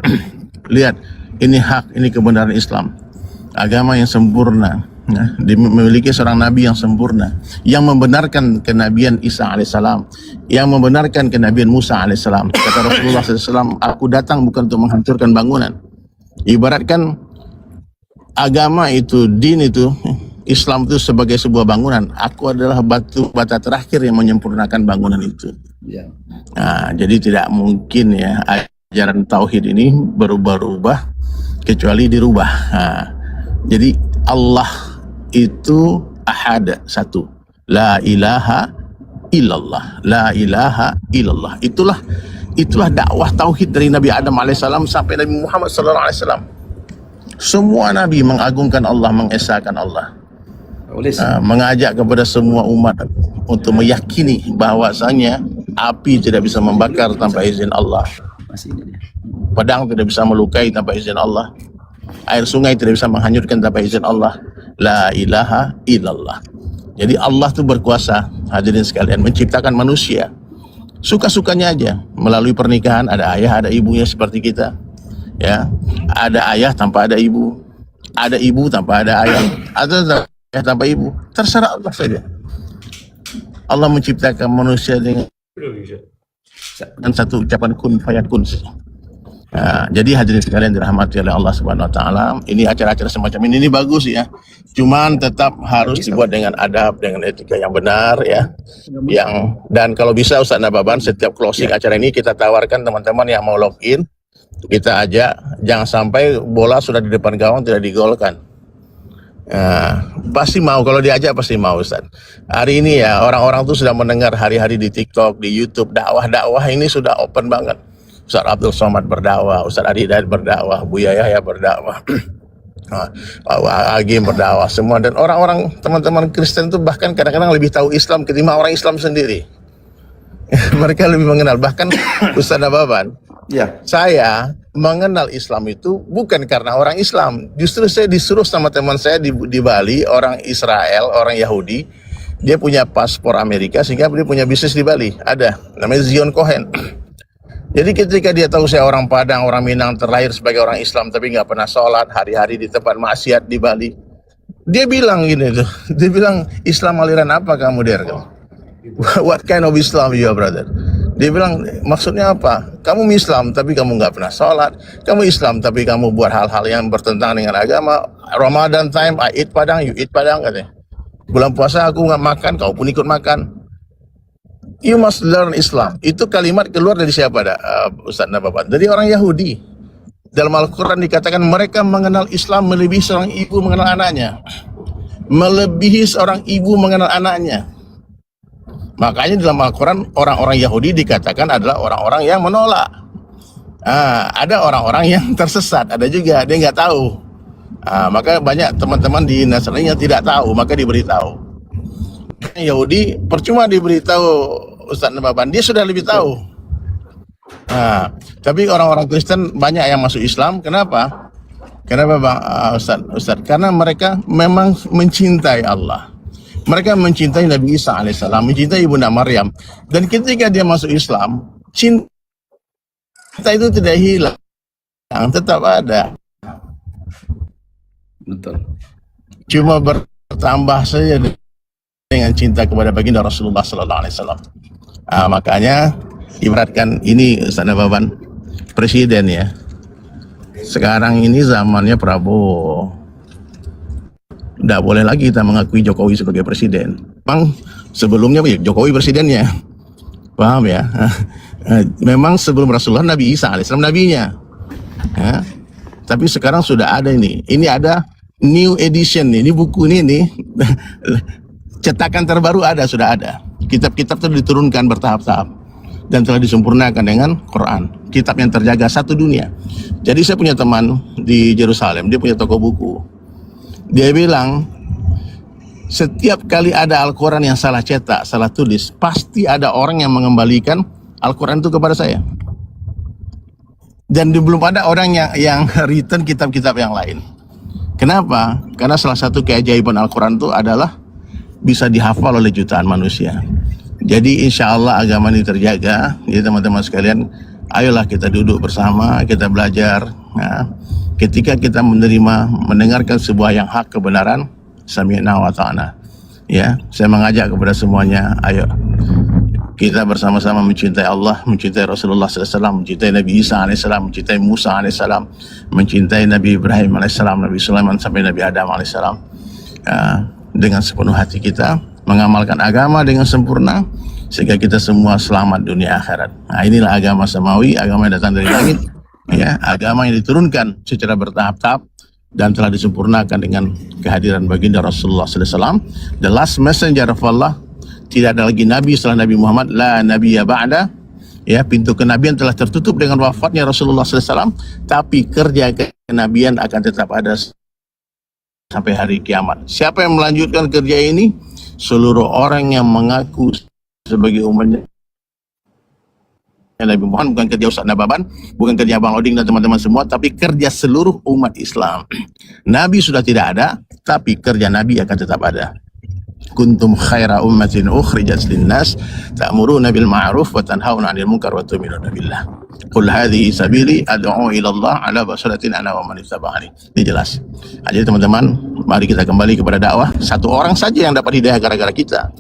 Lihat, ini hak, ini kebenaran Islam. Agama yang sempurna, ya, memiliki seorang nabi yang sempurna, yang membenarkan kenabian Isa alaihissalam, yang membenarkan kenabian Musa alaihissalam. Kata Rasulullah SAW, aku datang bukan untuk menghancurkan bangunan. Ibaratkan agama itu, din itu, Islam itu sebagai sebuah bangunan. Aku adalah batu bata terakhir yang menyempurnakan bangunan itu. Nah, jadi tidak mungkin ya ajaran tauhid ini berubah-ubah kecuali dirubah. Nah, jadi Allah itu ahad, satu, la ilaha illallah, la ilaha illallah. Itulah dakwah tauhid dari Nabi Adam alaihissalam sampai Nabi Muhammad sallallahu alaihi wasallam. Semua nabi mengagungkan Allah, mengesahkan Allah, mengajak kepada semua umat untuk meyakini bahwasanya api tidak bisa membakar tanpa izin Allah, pedang tidak bisa melukai tanpa izin Allah, air sungai tidak bisa menghanyutkan tanpa izin Allah. La ilaha illallah. Jadi Allah itu berkuasa, hadirin sekalian, menciptakan manusia suka-sukanya aja. Melalui pernikahan ada ayah, ada ibunya seperti kita. Ya, ada ayah tanpa ada ibu, ada ibu tanpa ada ayah, ada ayah tanpa ibu. Terserah Allah saja. Allah menciptakan manusia dengan satu ucapan kun fayakun. Nah, jadi hadirin sekalian dirahmati oleh Allah Subhanahu wa taala, ini acara-acara semacam ini bagus ya. Cuman tetap harus dibuat dengan adab, dengan etika yang benar ya. Dan kalau bisa Ustaz Nababan, setiap closing acara ini kita tawarkan teman-teman yang mau login, kita ajak, jangan sampai bola sudah di depan gawang tidak digolkan. Nah, pasti mau, kalau diajak pasti mau Ustaz. Hari ini ya orang-orang tuh sudah mendengar hari-hari di TikTok, di YouTube, dakwah ini sudah open banget. Ustaz Abdul Somad berdakwah, Ustaz Adi Hidayat berdakwah, Buya Yahya berdakwah, Agim berdakwah, semua. Dan orang-orang teman-teman Kristen itu bahkan kadang-kadang lebih tahu Islam ketimbang orang Islam sendiri. Mereka lebih mengenal. Bahkan Ustaz Nababan, ya, saya mengenal Islam itu bukan karena orang Islam. Justru saya disuruh sama teman saya di Bali, orang Israel, orang Yahudi. Dia punya paspor Amerika sehingga dia punya bisnis di Bali. Ada, namanya Zion Cohen. Jadi ketika dia tahu saya orang Padang, orang Minang, terlahir sebagai orang Islam tapi nggak pernah sholat, hari-hari di tempat maksiat di Bali, dia bilang gini tuh, dia bilang, Islam aliran apa kamu der? What kind of Islam you are, brother? Dia bilang, maksudnya apa? Kamu Islam tapi kamu nggak pernah sholat, kamu Islam tapi kamu buat hal-hal yang bertentangan dengan agama. Ramadan time, I eat Padang, you eat Padang, katanya. Bulan puasa aku nggak makan, kau pun ikut makan. You must learn Islam. Itu kalimat keluar dari siapa Ustaz Nababan? Dari orang Yahudi. Dalam Al-Quran dikatakan mereka mengenal Islam melebihi seorang ibu mengenal anaknya. Melebihi seorang ibu mengenal anaknya. Makanya dalam Al-Quran orang-orang Yahudi dikatakan adalah orang-orang yang menolak. Ada orang-orang yang tersesat, ada juga dia nggak tahu. Maka banyak teman-teman di Nasrani yang tidak tahu, maka diberitahu. Yahudi percuma diberitahu Ustaz Nababan, dia sudah lebih tahu. Tapi orang-orang Kristen banyak yang masuk Islam. Kenapa? Kenapa Bang Ustaz? Karena mereka memang mencintai Allah. Mereka mencintai Nabi Isa alaihissalam, mencintai Ibunda Maryam. Dan ketika dia masuk Islam, cinta itu tidak hilang, tetap ada. Betul. Cuma bertambah saja dengan cinta kepada baginda Rasulullah sallallahu alaihi wasallam. Makanya ibaratkan ini Ustaz Nababan, presiden ya. Sekarang ini zamannya Prabowo. Tidak boleh lagi kita mengakui Jokowi sebagai presiden. Bang, sebelumnya Jokowi presidennya. Paham ya? Memang sebelum Rasulullah Nabi Isa alaihissalam nabinya. Tapi sekarang sudah ada ini. Ini ada new edition nih. Ini buku ini cetakan terbaru sudah ada. Kitab-kitab itu diturunkan bertahap-tahap dan telah disempurnakan dengan Quran. Kitab yang terjaga satu dunia. Jadi saya punya teman di Yerusalem, dia punya toko buku. Dia bilang setiap kali ada Al-Quran yang salah cetak, salah tulis, pasti ada orang yang mengembalikan Al-Quran itu kepada saya. Dan belum ada orang yang return kitab-kitab yang lain. Kenapa? Karena salah satu keajaiban Al-Quran itu adalah bisa dihafal oleh jutaan manusia. Jadi insya Allah agama ini terjaga. Jadi teman-teman sekalian, ayolah kita duduk bersama, kita belajar. Ketika kita mendengarkan sebuah yang hak kebenaran, sami'na wa ta'na. Ya, saya mengajak kepada semuanya, ayo kita bersama-sama mencintai Allah, mencintai Rasulullah SAW, mencintai Nabi Isa AS, mencintai Musa AS, mencintai Nabi Ibrahim AS, Nabi Sulaiman sampai Nabi Adam AS. Dengan sepenuh hati kita mengamalkan agama dengan sempurna sehingga kita semua selamat dunia akhirat. Inilah agama samawi, agama yang datang dari langit, ya, agama yang diturunkan secara bertahap-tahap dan telah disempurnakan dengan kehadiran baginda Rasulullah SAW, the last messenger of Allah. Tidak ada lagi nabi setelah Nabi Muhammad, la nabiyya ba'da. Ya, pintu kenabian telah tertutup dengan wafatnya Rasulullah SAW, tapi kerja kenabian akan tetap ada sampai hari kiamat. Siapa yang melanjutkan kerja ini? Seluruh orang yang mengaku sebagai umatnya Nabi Muhammad, bukan kerja Ustaz Nababan, bukan kerja Bang Oding dan teman-teman semua, tapi kerja seluruh umat Islam. Nabi sudah tidak ada, tapi kerja Nabi akan tetap ada. Kuntum khaira ummatin ukhrijat linnas ta'muruna bil ma'ruf wa tanhauna 'anil munkar wa tu'minuna billah. Qul hadhihi sabili ad'u ila Allah 'ala basiratin ana wa man ittaba'ani. Ini jelas. Jadi teman-teman, mari kita kembali kepada dakwah. Satu orang saja yang dapat hidayah gara-gara kita.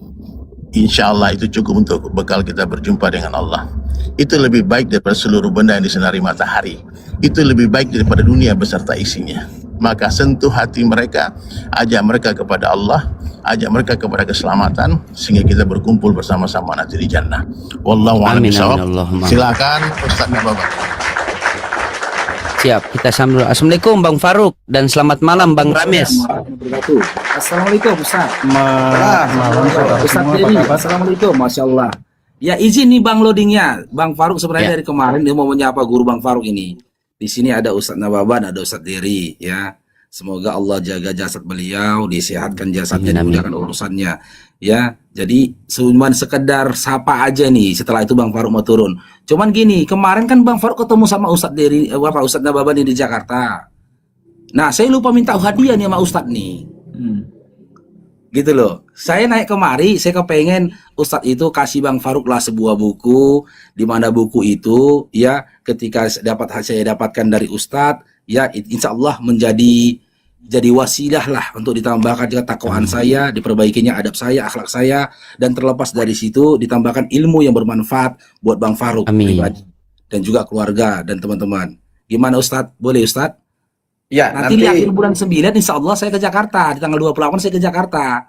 Insya Allah itu cukup untuk bekal kita berjumpa dengan Allah. Itu lebih baik daripada seluruh benda yang disinari matahari. Itu lebih baik daripada dunia beserta isinya. Maka sentuh hati mereka, ajak mereka kepada Allah, ajak mereka kepada keselamatan, sehingga kita berkumpul bersama-sama nanti di jannah. Wallahu a'lam bishawab. Silakan Ustaz Nababan. Siap, kita sambung. Assalamualaikum Bang Faruk dan selamat malam Bang Rames. Assalamualaikum Ustaz. Malam Ustaz Dedi. Assalamualaikum, Masya Allah. Ya izin nih Bang loadingnya. Bang Faruk sebenarnya dari kemarin dia mau menyapa guru Bang Faruk ini. Di sini ada Ustaz Nababan, ada Ustaz Diri, ya. Semoga Allah jaga jasad beliau, disehatkan jasadnya, dimudahkan urusannya, ya. Jadi cuma sekedar sapa aja nih. Setelah itu Bang Faruk mau turun. Cuman gini, kemarin kan Bang Faruk ketemu sama Ustaz Diri, Ustaz Nababan di Jakarta. Nah, saya lupa minta hadiah nih sama Ustaz nih. Gitu loh. Saya naik kemari, saya kepengen Ustadz itu kasih Bang Faruk lah sebuah buku, di mana buku itu ya ketika saya dapatkan dari Ustadz, ya insya Allah jadi wasilah lah untuk ditambahkan juga takwaan saya, diperbaikinya adab saya, akhlak saya, dan terlepas dari situ ditambahkan ilmu yang bermanfaat buat Bang Faruk pribadi dan juga keluarga dan teman-teman. Gimana Ustadz? Boleh Ustadz? Ya, nanti di akhir bulan 9 insya Allah saya ke Jakarta, di tanggal 28 saya ke Jakarta.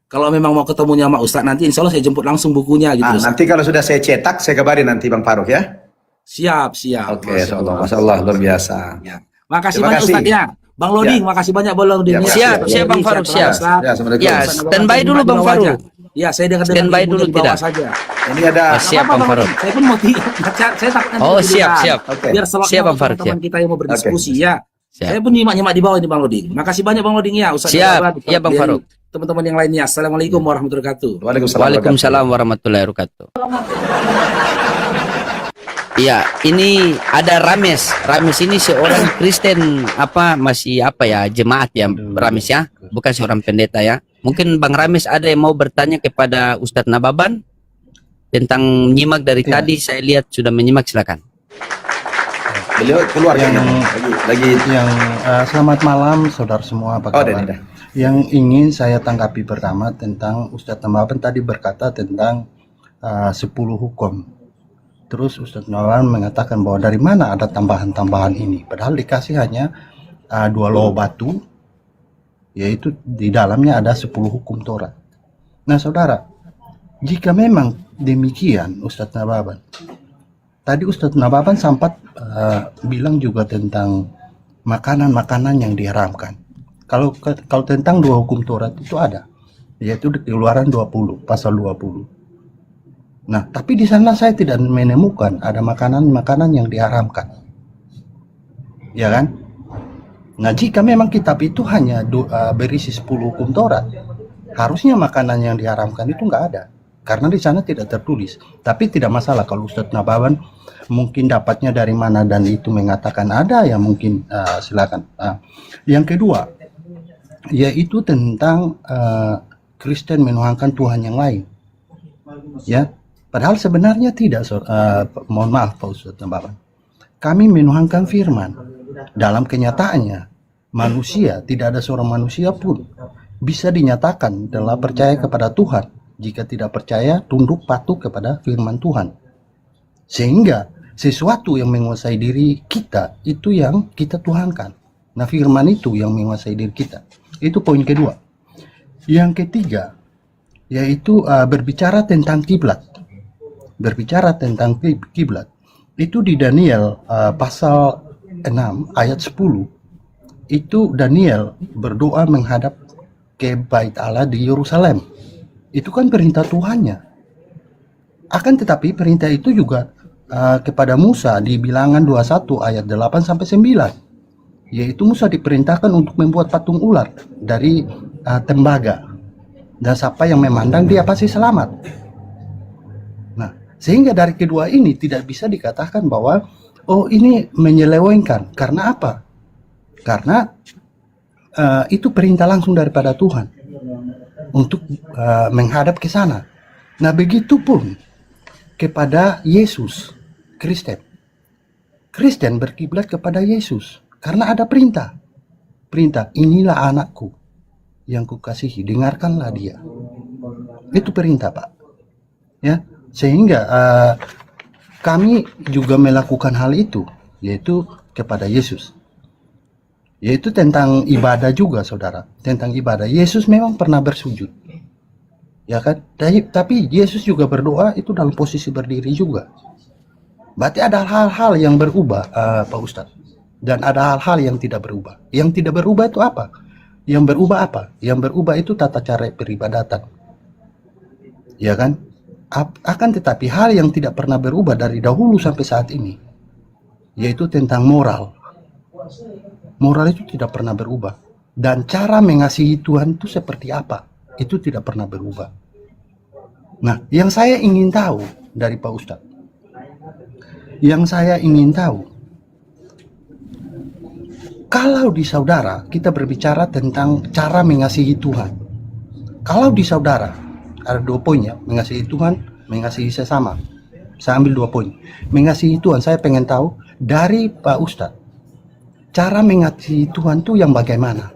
Kalau memang mau ketemunya sama Ustadz nanti insya Allah saya jemput langsung bukunya gitu. Ustadz. Nanti kalau sudah saya cetak, saya kabarin nanti Bang Faruk ya. Siap, siap. Oke, Masya Allah, luar biasa. Ya. Makasih Terima banyak kasih. Ustadz ya. Bang Loding, makasih banyak Bang Loding. Ya, Siap, siap Bang Faruk, siap. Ya, Assalamualaikum. Ya, standby dulu Bang Faruk. Ya, saya dengar Standby dulu tidak. saja. Ini ada Siap Bang Faruk. Saya pun mau saya takut nanti Oh, kemudian. siap, siap. Oke. Biar selama Siap, Bang Faruk, teman-teman kita yang mau berdiskusi ya. Siap. Saya pun nyimak-nyimak di bawah ini Bang Loding. Makasih banyak Bang Loding ya. Ustadz Siap. Jawa Barat, Ya, Bang dari Faruk. Teman-teman yang lainnya. Assalamualaikum warahmatullahi wabarakatuh. Waalaikumsalam warahmatullahi wabarakatuh. Iya, ini ada Rames. Rames ini seorang Kristen jemaat ya, Rames ya, bukan seorang pendeta ya. Mungkin Bang Rames ada yang mau bertanya kepada Ustadz Nababan tentang menyimak dari tadi. Saya lihat sudah menyimak, silakan. Beliau keluar yang lagi selamat malam saudara semua, apa kabar? Yang ingin saya tanggapi pertama tentang Ustadz Nababan tadi berkata tentang 10 hukum. Terus Ustadz Nababan mengatakan bahwa dari mana ada tambahan-tambahan ini, padahal dikasih hanya 2 loh batu, yaitu di dalamnya ada 10 hukum Taurat. Nah saudara, jika memang demikian Ustadz Nababan, tadi Ustadz Nababan sempat bilang juga tentang makanan-makanan yang diharamkan. Kalau tentang 2 hukum Taurat itu ada, yaitu di Keluaran 20, pasal 20. Nah, tapi di sana saya tidak menemukan ada makanan-makanan yang diharamkan. Ya kan? Nah, jika memang kitab itu hanya berisi 10 hukum Taurat, harusnya makanan yang diharamkan itu nggak ada. Karena di sana tidak tertulis. Tapi tidak masalah kalau Ustadz Nababan mungkin dapatnya dari mana dan itu mengatakan ada, ya mungkin silakan. Yang kedua, yaitu tentang Kristen menuhankan Tuhan yang lain. Ya, padahal sebenarnya tidak. Mohon maaf Pak Ustadz Nababan. Kami menuhankan firman. Dalam kenyataannya, manusia, tidak ada seorang manusia pun bisa dinyatakan telah percaya kepada Tuhan jika tidak percaya tunduk patuh kepada firman Tuhan. Sehingga sesuatu yang menguasai diri kita itu yang kita tuhankan. Nah, firman itu yang menguasai diri kita. Itu poin kedua. Yang ketiga, yaitu berbicara tentang kiblat. Berbicara tentang kiblat. Itu di Daniel pasal 6 ayat 10. Itu Daniel berdoa menghadap ke Bait Allah di Yerusalem. Itu kan perintah Tuhannya. Akan tetapi perintah itu juga kepada Musa di Bilangan 21 ayat 8 sampai 9. Yaitu Musa diperintahkan untuk membuat patung ular dari tembaga. Dan siapa yang memandang dia pasti selamat. Nah, sehingga dari kedua ini tidak bisa dikatakan bahwa oh ini menyelewengkan. Karena apa? Karena itu perintah langsung daripada Tuhan untuk menghadap ke sana. Nah, begitupun kepada Yesus, Kristen. Kristen berkiblat kepada Yesus karena ada perintah. Perintah, inilah anakku yang kukasihi, dengarkanlah dia. Itu perintah, Pak. Ya, sehingga kami juga melakukan hal itu, yaitu kepada Yesus. Yaitu tentang ibadah juga, saudara. Tentang ibadah. Yesus memang pernah bersujud. Ya kan? Tapi Yesus juga berdoa itu dalam posisi berdiri juga. Berarti ada hal-hal yang berubah, Pak Ustadz. Dan ada hal-hal yang tidak berubah. Yang tidak berubah itu apa? Yang berubah apa? Yang berubah itu tata cara peribadatan. Ya kan? Akan tetapi hal yang tidak pernah berubah dari dahulu sampai saat ini, yaitu tentang moral. Moral itu tidak pernah berubah. Dan cara mengasihi Tuhan itu seperti apa? Itu tidak pernah berubah. Nah, yang saya ingin tahu dari Pak Ustadz, yang saya ingin tahu, kalau di saudara kita berbicara tentang cara mengasihi Tuhan, kalau di saudara ada 2 poin ya, mengasihi Tuhan, mengasihi sesama. Saya ambil 2 poin. Mengasihi Tuhan, saya pengen tahu dari Pak Ustadz, cara mengasihi Tuhan itu yang bagaimana?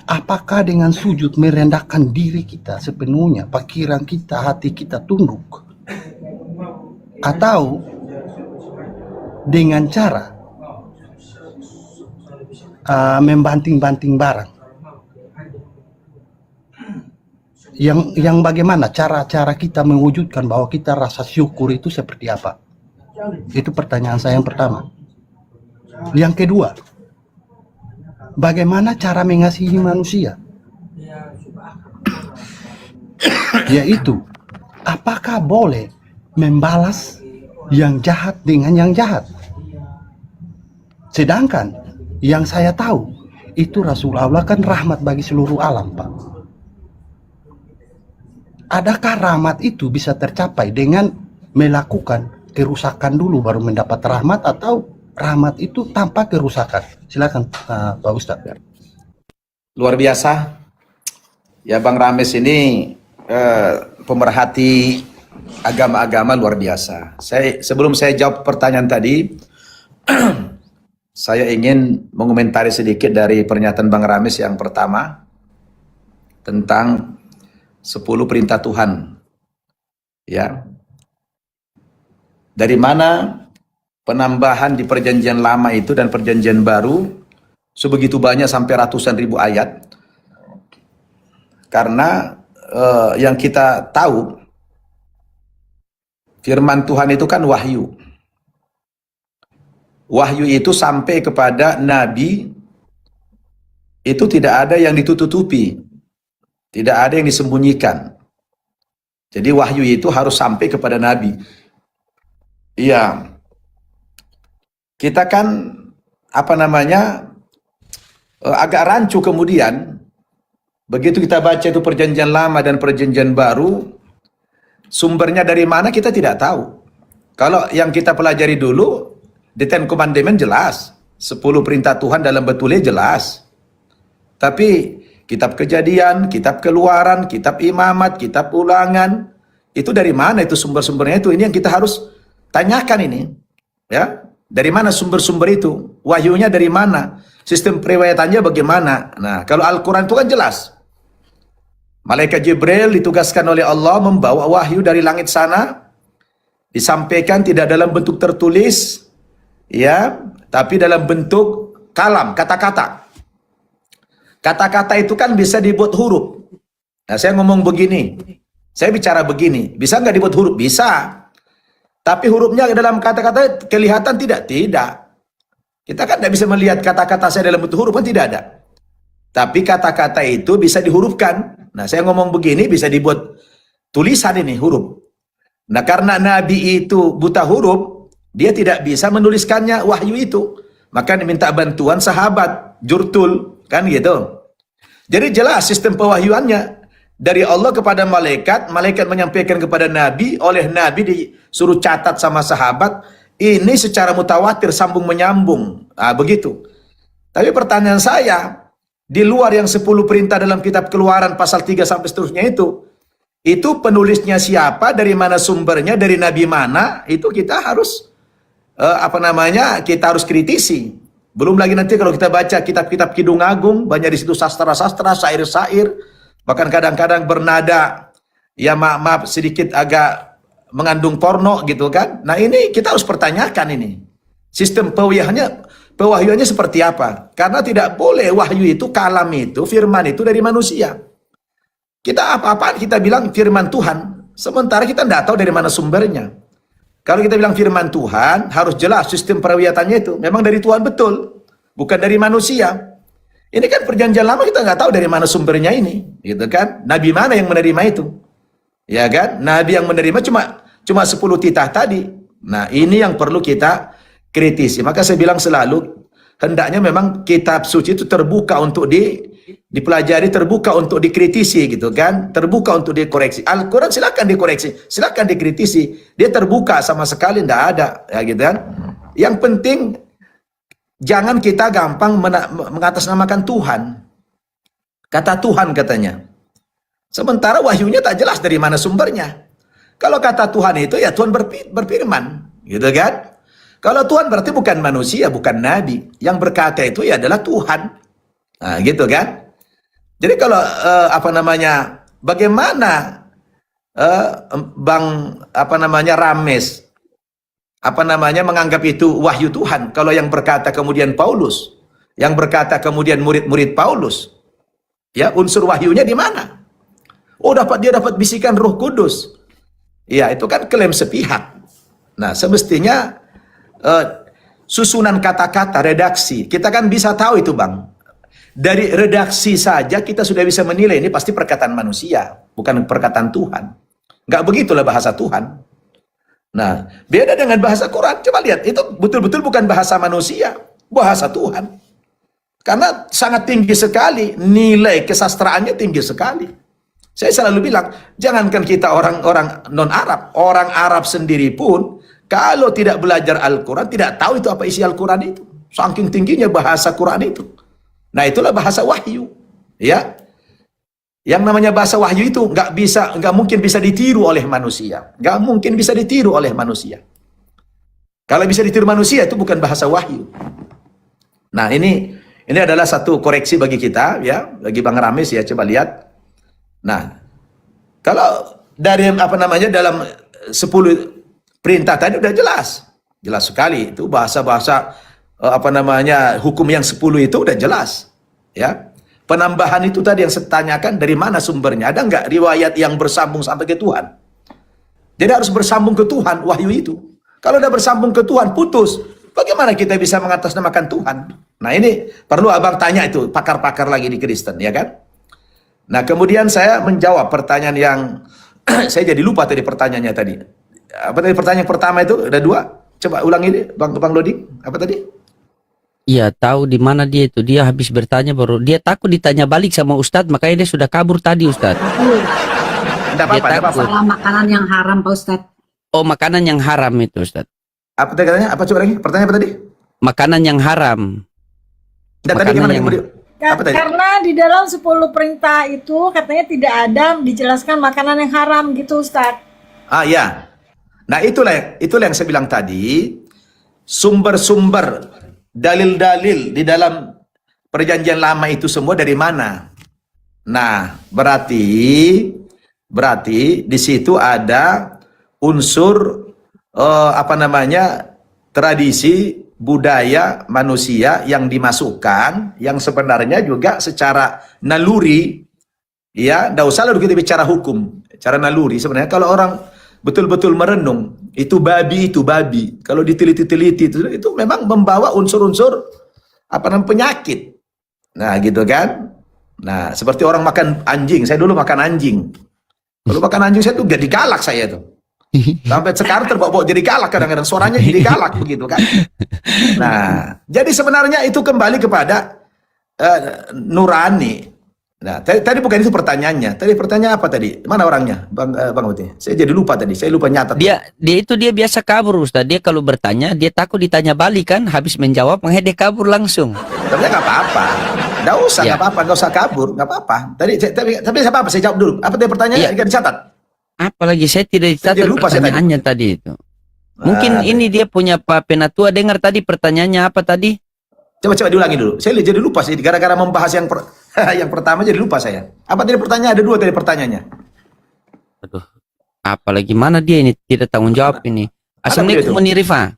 Apakah dengan sujud merendahkan diri kita sepenuhnya, pikiran kita, hati kita tunduk? Atau dengan cara membanting-banting barang? yang bagaimana cara-cara kita mewujudkan bahwa kita rasa syukur itu seperti apa? Itu pertanyaan saya yang pertama. Yang kedua, bagaimana cara mengasihi manusia? Yaitu, apakah boleh membalas yang jahat dengan yang jahat? Sedangkan yang saya tahu, itu Rasulullah kan rahmat bagi seluruh alam, Pak. Adakah rahmat itu bisa tercapai dengan melakukan kerusakan dulu baru mendapat rahmat, atau rahmat itu tanpa kerusakan? Silakan Pak Ustadz. Luar biasa. Ya Bang Rames ini pemerhati agama-agama luar biasa. Sebelum saya jawab pertanyaan tadi, saya ingin mengomentari sedikit dari pernyataan Bang Rames yang pertama tentang 10 perintah Tuhan. Ya. Dari mana penambahan di perjanjian lama itu dan perjanjian baru sebegitu banyak sampai ratusan ribu ayat? Karena yang kita tahu firman Tuhan itu kan wahyu. Wahyu itu sampai kepada nabi itu tidak ada yang ditutupi. Tidak ada yang disembunyikan. Jadi wahyu itu harus sampai kepada nabi. Iya. Kita kan agak rancu kemudian begitu kita baca itu perjanjian lama dan perjanjian baru, sumbernya dari mana kita tidak tahu. Kalau yang kita pelajari dulu, di Ten Commandment jelas, 10 perintah Tuhan dalam betulnya jelas. Tapi kitab Kejadian, kitab Keluaran, kitab Imamat, kitab Ulangan, itu dari mana itu sumber-sumbernya itu? Ini yang kita harus tanyakan ini. Ya, dari mana sumber-sumber itu? Wahyunya dari mana? Sistem periwayatannya bagaimana? Nah, kalau Al-Quran itu kan jelas. Malaikat Jibril ditugaskan oleh Allah membawa wahyu dari langit sana, disampaikan tidak dalam bentuk tertulis, ya, tapi dalam bentuk kalam, kata-kata. Kata-kata itu kan bisa dibuat huruf. Nah, saya ngomong begini, saya bicara begini, bisa nggak dibuat huruf? Bisa. Tapi hurufnya dalam kata-kata kelihatan tidak? Tidak. Kita kan tidak bisa melihat kata-kata saya dalam bentuk huruf, kan tidak ada. Tapi kata-kata itu bisa dihurufkan. Nah, saya ngomong begini bisa dibuat tulisan ini, huruf. Nah, karena Nabi itu buta huruf, dia tidak bisa menuliskannya wahyu itu. Maka diminta bantuan sahabat, jurtul, kan gitu. Jadi jelas sistem pewahyuannya. Dari Allah kepada malaikat, malaikat menyampaikan kepada Nabi, oleh Nabi disuruh catat sama sahabat, ini secara mutawatir, sambung menyambung. Nah, begitu. Tapi pertanyaan saya, di luar yang 10 perintah dalam kitab Keluaran pasal 3 sampai seterusnya itu penulisnya siapa, dari mana sumbernya, dari nabi mana, itu kita harus kita harus kritisi. Belum lagi nanti kalau kita baca kitab-kitab Kidung Agung, banyak di situ sastra-sastra, syair-syair, bahkan kadang-kadang bernada, ya maaf sedikit agak mengandung porno gitu kan. Nah, ini kita harus pertanyakan ini. Sistem pewahyuannya seperti apa? Karena tidak boleh wahyu itu, kalam itu, firman itu dari manusia. Kita apa-apaan kita bilang firman Tuhan, sementara kita tidak tahu dari mana sumbernya. Kalau kita bilang firman Tuhan, harus jelas sistem perawiyatannya itu memang dari Tuhan betul, bukan dari manusia. Ini kan perjanjian lama, kita nggak tahu dari mana sumbernya ini, gitu kan? Nabi mana yang menerima itu? Ya kan? Nabi yang menerima cuma 10 titah tadi. Nah, ini yang perlu kita kritisi. Maka saya bilang selalu, hendaknya memang kitab suci itu terbuka untuk dipelajari, terbuka untuk dikritisi gitu kan, terbuka untuk dikoreksi. Al-Quran silakan dikoreksi, silakan dikritisi, dia terbuka sama sekali tidak ada, ya gitu kan. Yang penting jangan kita gampang mengatasnamakan Tuhan. Kata Tuhan katanya, sementara wahyunya tak jelas dari mana sumbernya. Kalau kata Tuhan itu ya Tuhan berfirman, gitu kan. Kalau Tuhan berarti bukan manusia, bukan nabi. Yang berkata itu ya adalah Tuhan. Nah, gitu kan? Jadi kalau bagaimana Rames menganggap itu wahyu Tuhan kalau yang berkata kemudian Paulus, yang berkata kemudian murid-murid Paulus. Ya, unsur wahyunya di mana? Oh, dia dapat bisikan Roh Kudus. Ya, itu kan klaim sepihak. Nah, semestinya susunan kata-kata, redaksi, kita kan bisa tahu itu, Bang. Dari redaksi saja kita sudah bisa menilai ini pasti perkataan manusia, bukan perkataan Tuhan. Nggak begitulah bahasa Tuhan. Nah, beda dengan bahasa Quran. Coba lihat, itu betul-betul bukan bahasa manusia, bahasa Tuhan. Karena sangat tinggi sekali, nilai kesastraannya tinggi sekali. Saya selalu bilang, jangankan kita orang-orang non-Arab, orang Arab sendiri pun, kalau tidak belajar Al-Quran, tidak tahu itu apa isi Al-Quran itu. Saking tingginya bahasa Quran itu. Nah, itulah bahasa wahyu. Ya, yang namanya bahasa wahyu itu nggak mungkin bisa ditiru oleh manusia. Nggak mungkin bisa ditiru oleh manusia. Kalau bisa ditiru manusia, itu bukan bahasa wahyu. Nah, ini adalah satu koreksi bagi kita, ya, bagi Bang Rames, ya, coba lihat. Nah, kalau dari dalam 10 perintah tadi udah jelas sekali itu bahasa-bahasa hukum yang 10 itu udah jelas, ya. Penambahan itu tadi yang saya tanyakan, dari mana sumbernya? Ada nggak riwayat yang bersambung sampai ke Tuhan? Jadi harus bersambung ke Tuhan wahyu itu. Kalau udah bersambung ke Tuhan putus, bagaimana kita bisa mengatasnamakan Tuhan? Nah, ini perlu abang tanya itu pakar-pakar lagi di Kristen, ya kan? Nah, kemudian saya menjawab pertanyaan yang saya jadi lupa tadi pertanyaannya tadi. Apa tadi pertanyaan pertama itu? Ada 2. Coba ulangi deh, Bang Loding. Apa tadi? Iya, tahu di mana dia itu. Dia habis bertanya baru dia takut ditanya balik sama Ustadz, makanya dia sudah kabur tadi, Ustadz. Tidak apa-apa. Masalah makanan yang haram, Pak Ustadz. Oh, makanan yang haram itu, Ustadz. Apa tadi katanya? Apa coba lagi? Pertanyaan apa tadi? Makanan yang haram. Dan tadi gimana yang apa tadi? Karena di dalam 10 perintah itu katanya tidak ada dijelaskan makanan yang haram gitu, Ustadz. Ah, ya. Nah, itulah yang saya bilang tadi, sumber-sumber dalil-dalil di dalam perjanjian lama itu semua dari mana? Nah, berarti di situ ada unsur tradisi budaya manusia yang dimasukkan, yang sebenarnya juga secara naluri, ya, tidak usah lalu kita bicara hukum, cara naluri. Sebenarnya kalau orang betul-betul merenung, itu babi. Kalau diteliti-teliti itu memang membawa unsur-unsur penyakit. Nah, gitu kan? Nah, seperti orang makan anjing. Saya dulu makan anjing. Kalau makan anjing saya tuh jadi galak saya tuh. Sampai sekarang terbawa jadi galak kadang-kadang, suaranya jadi galak begitu kan. Nah, jadi sebenarnya itu kembali kepada nurani. Nah, tadi bukan itu pertanyaannya. Tadi pertanyaan apa tadi? Mana orangnya, Bang Uti? Saya jadi lupa tadi. Saya lupa nyatat. Dia biasa kabur, Ustaz. Dia kalau bertanya, dia takut ditanya balik kan. Habis menjawab, makanya dia kabur langsung. Tapi nggak apa-apa. Nggak usah, nggak apa-apa. Nggak usah kabur, nggak apa-apa. Tapi apa? Saya jawab dulu. Apa tadi pertanyaannya? Nggak dicatat. Apalagi saya tidak dicatat pertanyaannya tadi itu. Mungkin ini dia punya Pak Penatua dengar tadi pertanyaannya apa tadi? Coba diulangi dulu. Saya jadi lupa sih gara-gara membahas yang pertama jadi lupa saya. Apa tadi pertanyaan? Ada 2 tadi pertanyaannya. Aduh. Apalagi mana dia ini tidak tanggung jawab ini. Assalamualaikum Uni Rifa.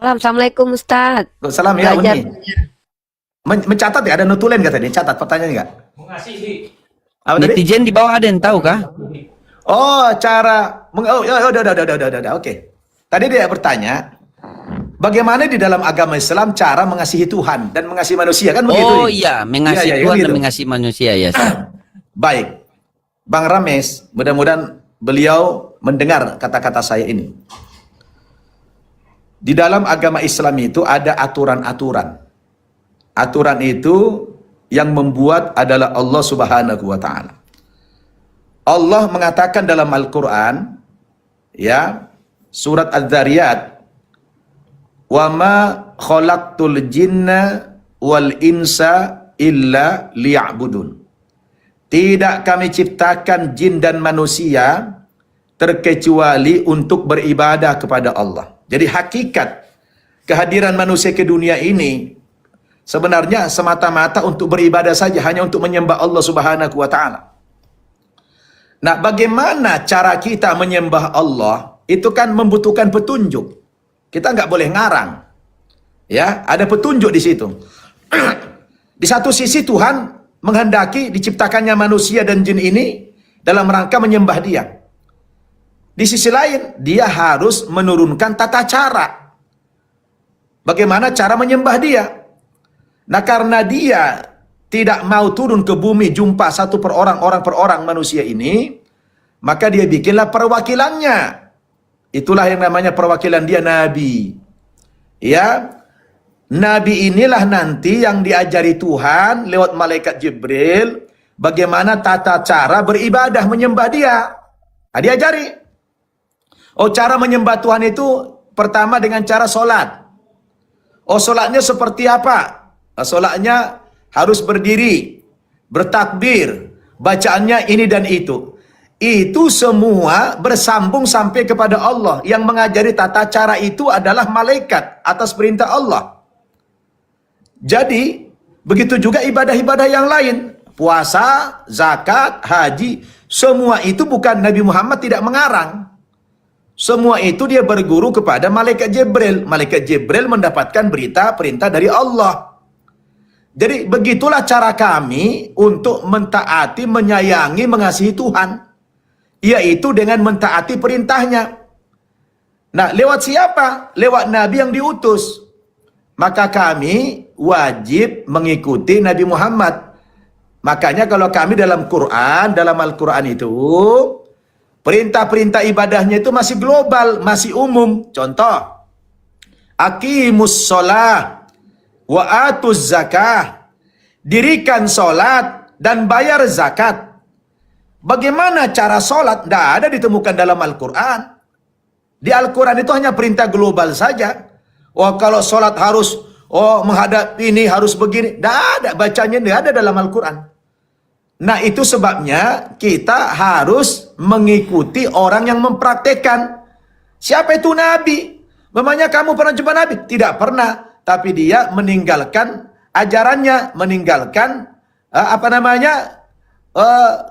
Assalamualaikum Ustaz. Salam ya Uni. Mencatat ya, ada notulen nggak tadi? Catat pertanyaannya nggak? Netizen di bawah ada yang tahu kah? Oh, cara udah. Oke. Tadi dia bertanya, bagaimana di dalam agama Islam cara mengasihi Tuhan dan mengasihi manusia, kan begitu? Oh iya, mengasihi Tuhan dan mengasihi manusia, ya. Baik. Bang Rames, mudah-mudahan beliau mendengar kata-kata saya ini. Di dalam agama Islam itu ada aturan-aturan. Aturan itu yang membuat adalah Allah Subhanahu wa taala. Allah mengatakan dalam Al-Qur'an, ya, surat Az-Zariyat, "Wa ma khalaqtul jinna wal insa illa liya'budun." Tidak kami ciptakan jin dan manusia terkecuali untuk beribadah kepada Allah. Jadi hakikat kehadiran manusia ke dunia ini sebenarnya semata-mata untuk beribadah saja, hanya untuk menyembah Allah Subhanahu wa taala. Nah, bagaimana cara kita menyembah Allah? Itu kan membutuhkan petunjuk. Kita nggak boleh ngarang. Ya, ada petunjuk di situ. Di satu sisi Tuhan menghendaki diciptakannya manusia dan jin ini dalam rangka menyembah dia. Di sisi lain, dia harus menurunkan tata cara. Bagaimana cara menyembah dia? Nah, karena dia tidak mau turun ke bumi jumpa satu per orang per orang manusia ini, maka dia bikinlah perwakilannya. Itulah yang namanya perwakilan dia Nabi. Ya, Nabi inilah nanti yang diajari Tuhan lewat malaikat Jibril bagaimana tata cara beribadah menyembah dia. Nah, diajari. Oh, cara menyembah Tuhan itu pertama dengan cara sholat. Oh, sholatnya seperti apa? Sholatnya harus berdiri, bertakbir, bacaannya ini dan itu. Itu semua bersambung sampai kepada Allah. Yang mengajari tata cara itu adalah malaikat atas perintah Allah. Jadi, begitu juga ibadah-ibadah yang lain. Puasa, zakat, haji, semua itu bukan Nabi Muhammad tidak mengarang. Semua itu dia berguru kepada malaikat Jibril. Malaikat Jibril mendapatkan berita perintah dari Allah. Jadi begitulah cara kami untuk mentaati, menyayangi, mengasihi Tuhan. Yaitu dengan mentaati perintahnya. Nah, lewat siapa? Lewat Nabi yang diutus. Maka kami wajib mengikuti Nabi Muhammad. Makanya kalau kami dalam Quran, dalam Al-Quran itu, perintah-perintah ibadahnya itu masih global, masih umum. Contoh, aqimus sholah wa atuz zakah. Dirikan sholat dan bayar zakat. Bagaimana cara sholat? Tidak ada ditemukan dalam Al-Quran. Di Al-Quran itu hanya perintah global saja. Oh, kalau sholat harus, menghadap ini harus begini. Tidak ada, bacanya tidak ada dalam Al-Quran. Nah, itu sebabnya kita harus mengikuti orang yang mempraktekkan. Siapa itu Nabi? Memangnya kamu pernah jumpa Nabi? Tidak pernah. Tapi dia meninggalkan ajarannya, meninggalkan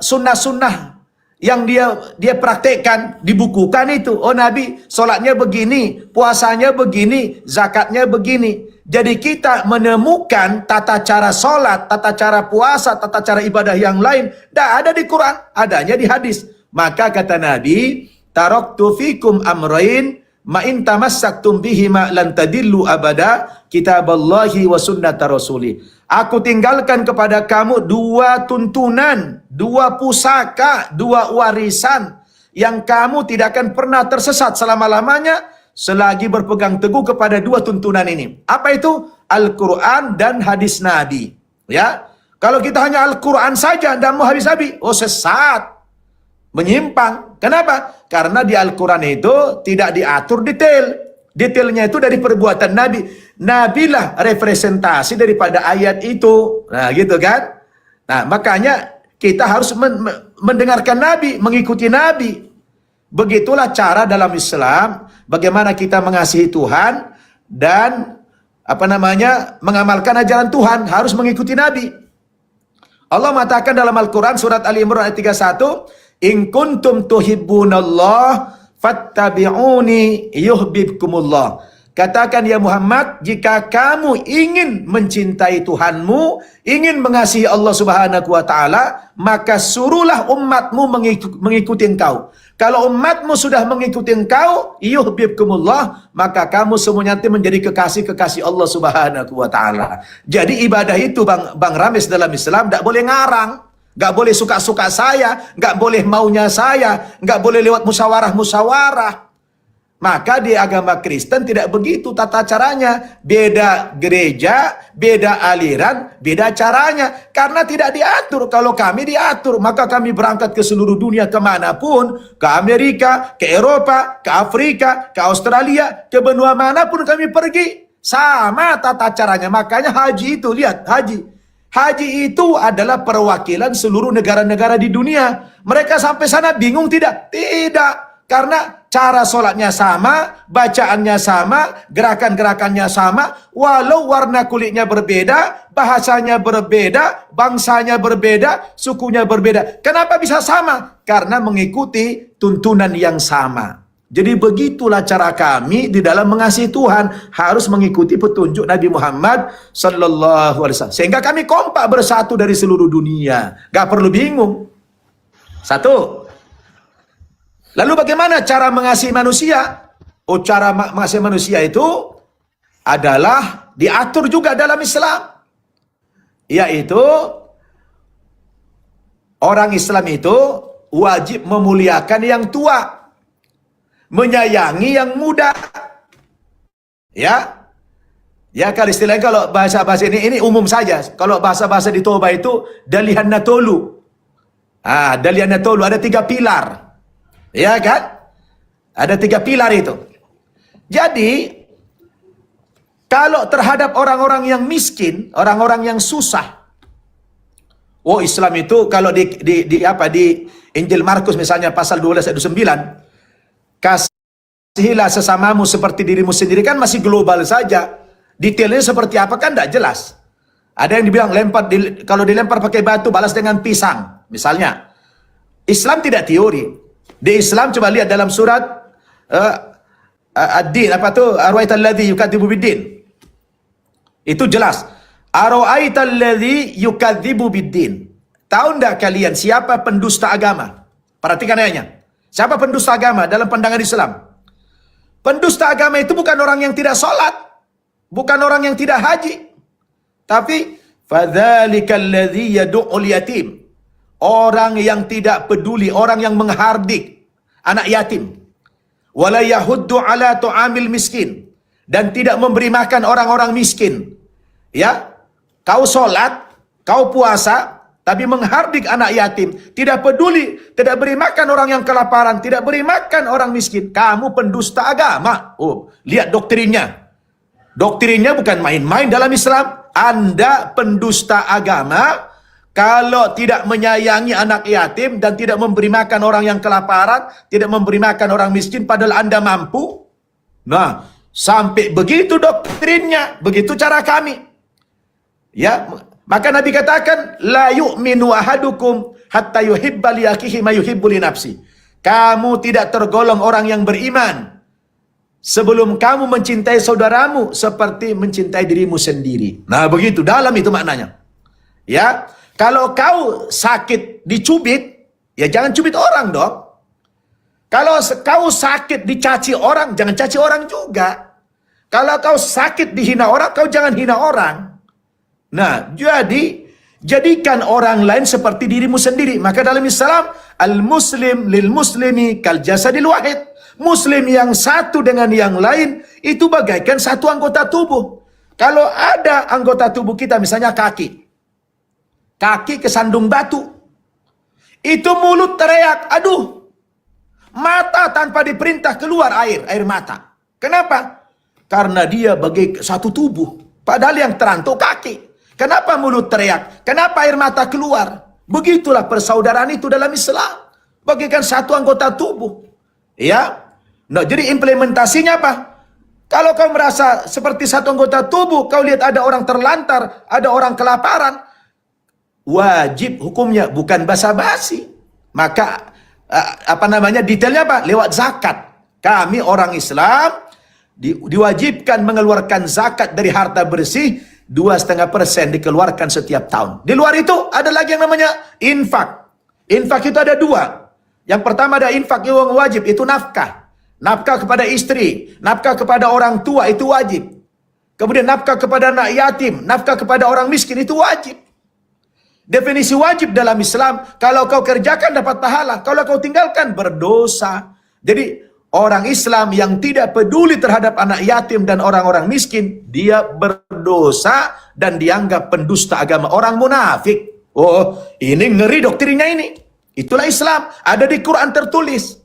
sunnah-sunnah yang dia praktekkan, dibukukan itu. Oh, Nabi sholatnya begini, puasanya begini, zakatnya begini. Jadi kita menemukan tata cara sholat, tata cara puasa, tata cara ibadah yang lain. Tidak ada di Quran, adanya di hadis. Maka kata Nabi, taraktu fikum amrain, ma'in tamassaktum bihima lan tadillu abada, kitaballahi wa sunnata rasuli. Aku tinggalkan kepada kamu dua tuntunan, dua pusaka, dua warisan yang kamu tidak akan pernah tersesat selama-lamanya selagi berpegang teguh kepada dua tuntunan ini. Apa itu? Al-Quran dan hadis Nabi. Ya, kalau kita hanya Al-Quran saja dan mau habis-habis, oh sesat, menyimpang. Kenapa? Karena di Al-Quran itu tidak diatur detail. Detailnya itu dari perbuatan Nabi. Nabilah representasi daripada ayat itu. Nah, gitu kan? Nah, makanya kita harus mendengarkan Nabi, mengikuti Nabi. Begitulah cara dalam Islam bagaimana kita mengasihi Tuhan dan mengamalkan ajaran Tuhan, harus mengikuti Nabi. Allah mengatakan dalam Al-Quran surat Ali Imran ayat 31, "In kuntum tuhibbunallah fattabi'uni yuhibbukumullah." Katakan ya Muhammad, jika kamu ingin mencintai Tuhanmu, ingin mengasihi Allah Subhanahu wa taala, maka suruhlah umatmu mengikuti engkau. Kalau umatmu sudah mengikuti engkau, yuhibbukumullah, maka kamu semuanya nanti menjadi kekasih-kekasih Allah Subhanahu wa taala. Jadi ibadah itu Bang Rames dalam Islam tidak boleh ngarang, nggak boleh suka-suka saya, nggak boleh maunya saya, nggak boleh lewat musyawarah-musyawarah. Maka di agama Kristen tidak begitu tata caranya. Beda gereja, beda aliran, beda caranya. Karena tidak diatur. Kalau kami diatur, maka kami berangkat ke seluruh dunia kemanapun. Ke Amerika, ke Eropa, ke Afrika, ke Australia, ke benua manapun kami pergi. Sama tata caranya. Makanya haji itu, lihat haji. Haji itu adalah perwakilan seluruh negara-negara di dunia. Mereka sampai sana bingung tidak? Tidak. Karena cara sholatnya sama, bacaannya sama, gerakan-gerakannya sama, walau warna kulitnya berbeda, bahasanya berbeda, bangsanya berbeda, sukunya berbeda. Kenapa bisa sama? Karena mengikuti tuntunan yang sama. Jadi begitulah cara kami di dalam mengasihi Tuhan, harus mengikuti petunjuk Nabi Muhammad sallallahu alaihi wasallam. Sehingga kami kompak bersatu dari seluruh dunia. Gak perlu bingung. Satu. Lalu bagaimana cara mengasihi manusia? Oh, cara mengasihi manusia itu adalah diatur juga dalam Islam. Yaitu orang Islam itu wajib memuliakan yang tua, menyayangi yang muda. Ya. Ya, kalau istilahnya, kalau bahasa-bahasa ini umum saja. Kalau bahasa-bahasa di Toba itu dalihan natolu. Dalihan natolu ada 3 pilar. Ya kan? Ada 3 pilar itu. Jadi kalau terhadap orang-orang yang miskin, orang-orang yang susah, oh, Islam itu kalau di Injil Markus misalnya pasal 12 ayat 9, kasihilah sesamamu seperti dirimu sendiri, kan masih global saja. Detailnya seperti apa kan tidak jelas. Ada yang dibilang kalau dilempar pakai batu balas dengan pisang misalnya. Islam tidak teori. Di Islam coba lihat dalam surat Ad-Din, apa tuh? Arwaital ladzi yukadzibu bid-din. Itu jelas. Arwaital ladzi yukadzibu bid-din. Tahu enggak kalian siapa pendusta agama? Perhatikan ayatnya. Siapa pendusta agama dalam pandangan Islam? Pendusta agama itu bukan orang yang tidak sholat, bukan orang yang tidak haji, tapi fadzalikal ladzi yad'ul yatim. Orang yang tidak peduli, orang yang menghardik anak yatim. Wala yahuddu ala tu'amil miskin, dan tidak memberi makan orang-orang miskin. Ya, kau sholat, kau puasa, tapi menghardik anak yatim, tidak peduli, tidak beri makan orang yang kelaparan, tidak beri makan orang miskin. Kamu pendusta agama. Oh, lihat doktrinnya. Doktrinnya bukan main-main dalam Islam. Anda pendusta agama kalau tidak menyayangi anak yatim dan tidak memberi makan orang yang kelaparan, tidak memberi makan orang miskin padahal Anda mampu. Nah, sampai begitu doktrinnya, begitu cara kami. Ya, maka Nabi katakan, la yu'minu ahadukum hatta yuhibba li akhihi ma yuhibbu li nafsi. Kamu tidak tergolong orang yang beriman sebelum kamu mencintai saudaramu seperti mencintai dirimu sendiri. Nah, begitu dalam itu maknanya. Ya, kalau kau sakit dicubit, ya jangan cubit orang dong. Kalau kau sakit dicaci orang, jangan caci orang juga. Kalau kau sakit dihina orang, kau jangan hina orang. Nah, jadi jadikan orang lain seperti dirimu sendiri. Maka dalam Islam, al-muslim lil muslimi kal jasadil wahid. Muslim yang satu dengan yang lain itu bagaikan satu anggota tubuh. Kalau ada anggota tubuh kita, misalnya kaki kesandung batu, itu mulut teriak, aduh, mata tanpa diperintah keluar air mata. Kenapa? Karena dia bagai satu tubuh, padahal yang terantau kaki. Kenapa mulut teriak? Kenapa air mata keluar? Begitulah persaudaraan itu dalam Islam, bagaikan satu anggota tubuh. Ya, nah, jadi implementasinya apa? Kalau kau merasa seperti satu anggota tubuh, kau lihat ada orang terlantar, ada orang kelaparan, wajib hukumnya, bukan basa-basi. Maka detailnya apa? Lewat zakat. Kami orang Islam diwajibkan mengeluarkan zakat dari harta bersih 2,5% dikeluarkan setiap tahun. Di luar itu ada lagi yang namanya infak. Infak itu ada 2. Yang pertama ada infak yang wajib, itu nafkah. Nafkah kepada istri, nafkah kepada orang tua, itu wajib. Kemudian nafkah kepada anak yatim, nafkah kepada orang miskin, itu wajib. Definisi wajib dalam Islam, kalau kau kerjakan dapat pahala, kalau kau tinggalkan berdosa. Jadi orang Islam yang tidak peduli terhadap anak yatim dan orang-orang miskin, dia berdosa dan dianggap pendusta agama, orang munafik. Oh, ini ngeri doktrinnya ini. Itulah Islam, ada di Quran tertulis.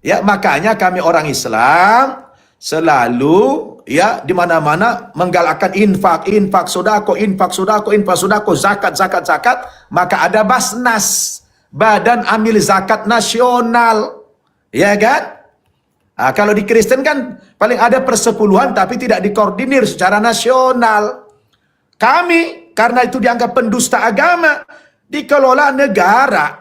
Ya, makanya kami orang Islam selalu ya di mana-mana menggalakkan infak, sodako, zakat. Maka ada Basnas, Badan Amil Zakat Nasional, ya kan? Nah, kalau di Kristen kan paling ada persepuluhan tapi tidak dikoordinir secara nasional. Kami karena itu dianggap pendusta agama, dikelola negara.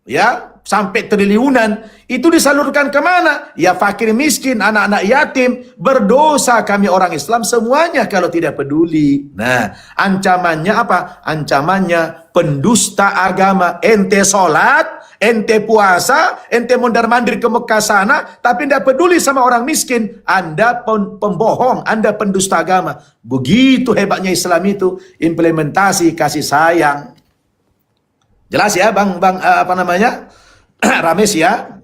ya, sampai triliunan, itu disalurkan kemana? Ya fakir miskin, anak-anak yatim, berdosa kami orang Islam semuanya kalau tidak peduli. Nah, ancamannya apa? Ancamannya pendusta agama. Ente sholat, ente puasa, ente mondar-mandir ke Mekah sana, tapi tidak peduli sama orang miskin. Anda pembohong, Anda pendusta agama. Begitu hebatnya Islam itu, implementasi kasih sayang. Jelas ya, Bang apa namanya? Rames ya.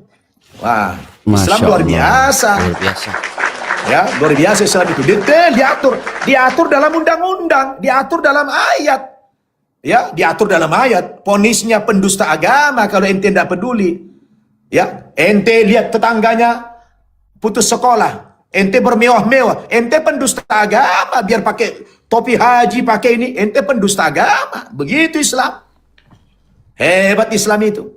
Wah, Islam luar biasa. Luar biasa. Ya, luar biasa Islam itu. Detail diatur dalam undang-undang, diatur dalam ayat. Ya, diatur dalam ayat. Ponisnya pendusta agama kalau ente tidak peduli. Ya, ente lihat tetangganya putus sekolah, ente bermewah-mewah, ente pendusta agama, biar pakai topi haji, pakai ini, ente pendusta agama. Begitu Islam. Hebat Islam itu.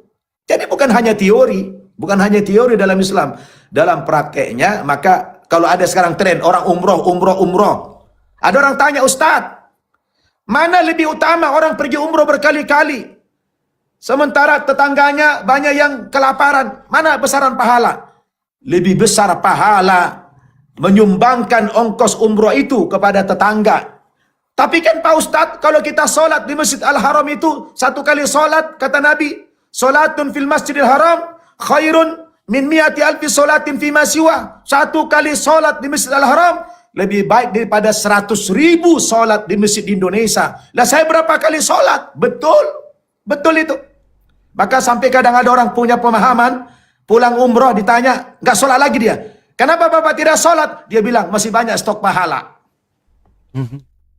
Jadi bukan hanya teori dalam Islam. Dalam prakteknya, maka kalau ada sekarang tren orang umroh. Ada orang tanya, Ustadz, mana lebih utama orang pergi umroh berkali-kali, sementara tetangganya banyak yang kelaparan? Mana besaran pahala? Lebih besar pahala menyumbangkan ongkos umroh itu kepada tetangga. Tapi kan Pak Ustadz, kalau kita sholat di Masjid Al-Haram itu, satu kali sholat, kata Nabi, sholatun fil Masjidil Haram khairun min mi'ati alfi sholatin fima siwa. Satu kali sholat di Masjid Al-Haram lebih baik daripada 100.000 sholat di masjid di Indonesia. Lah saya berapa kali sholat? Betul itu. Maka sampai kadang ada orang punya pemahaman, pulang umroh ditanya, nggak sholat lagi dia. Kenapa Bapak tidak sholat? Dia bilang, masih banyak stok pahala.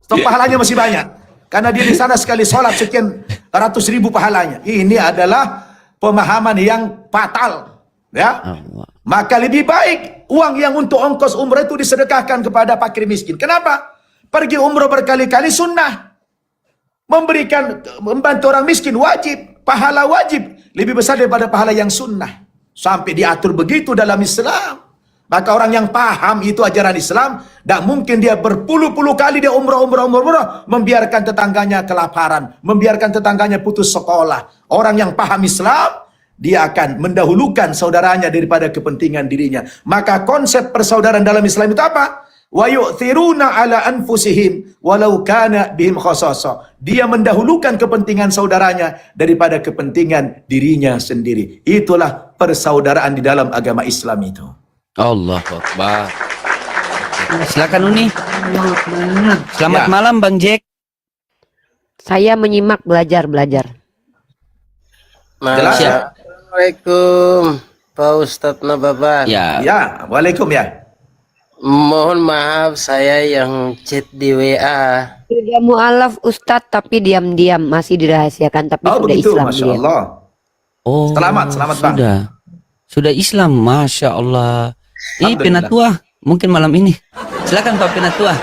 Stok pahalanya masih banyak. Karena dia di sana sekali sholat sekian 100.000 pahalanya. Ini adalah pemahaman yang fatal. Ya, maka lebih baik uang yang untuk ongkos umrah itu disedekahkan kepada fakir miskin. Kenapa? Pergi umrah berkali-kali sunnah. Membantu orang miskin wajib. Pahala wajib lebih besar daripada pahala yang sunnah. Sampai diatur begitu dalam Islam. Maka orang yang paham itu ajaran Islam, tidak mungkin dia berpuluh-puluh kali dia umrah, membiarkan tetangganya kelaparan, membiarkan tetangganya putus sekolah. Orang yang paham Islam, dia akan mendahulukan saudaranya daripada kepentingan dirinya. Maka konsep persaudaraan dalam Islam itu apa? Wa yu'thiruna ala anfusihim walau kana bihim khasasa. Dia mendahulukan kepentingan saudaranya daripada kepentingan dirinya sendiri. Itulah persaudaraan di dalam agama Islam itu. Allahu Akbar. Silakan Uni. Selamat malam Bang Jack. Saya menyimak belajar. Assalamualaikum Pak Ustadz Nababan. Ya. Ya, waalaikum ya. Mohon maaf saya yang chat di WA. Sudah mualaf Ustadz tapi diam-diam masih dirahasiakan tapi sudah begitu, Islam Masya dia. Allah. Oh, Selamat Bang. Sudah Islam, Masya Allah. Ini Alhamdulillah. Penatua, mungkin malam ini. Silakan Pak Penatua.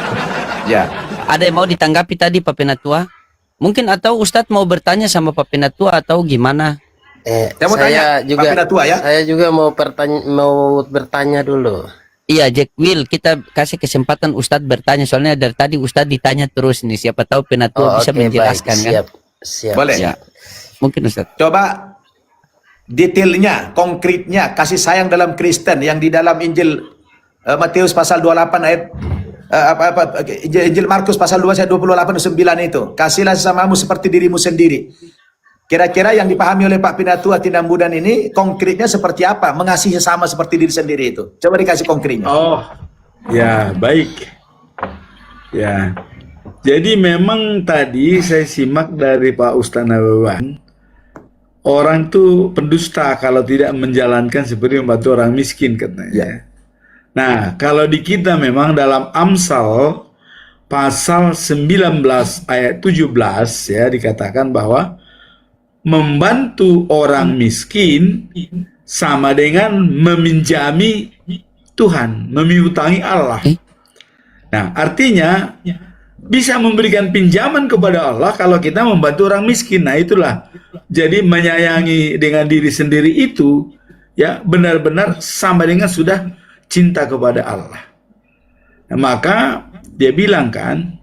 Ya. Ada yang mau ditanggapi tadi Pak Penatua? Mungkin atau Ustadz mau bertanya sama Pak Penatua atau gimana? Saya mau Saya tanya, juga Pak Penatua ya. Saya juga mau bertanya dulu. Iya Jack Will, kita kasih kesempatan Ustadz bertanya. Soalnya dari tadi Ustadz ditanya terus nih. Siapa tahu Penatua bisa oke, menjelaskan baik. kan? Siap. Boleh. Ya. Mungkin Ustadz. Coba detailnya, konkretnya kasih sayang dalam Kristen yang di dalam Injil Matius pasal 28 ayat Injil Markus pasal 2 ayat 28-9 itu. Kasihlah sesamamu seperti dirimu sendiri. Kira-kira yang dipahami oleh Pak Penatua Tinambudan ini konkretnya seperti apa? Mengasihi sesama seperti diri sendiri itu. Coba dikasih konkretnya. Oh, ya baik. Ya, jadi memang tadi saya simak dari Pak Ustadz Nababan, orang tuh pendusta kalau tidak menjalankan seperti membantu orang miskin katanya. Ya. Nah, kalau di kita memang dalam Amsal pasal 19 ayat 17 ya dikatakan bahwa membantu orang miskin sama dengan meminjami Tuhan, memiutangi Allah. Nah, artinya bisa memberikan pinjaman kepada Allah kalau kita membantu orang miskin. Nah, itulah. Jadi menyayangi dengan diri sendiri itu ya benar-benar sama dengan sudah cinta kepada Allah. Nah, maka dia bilang kan,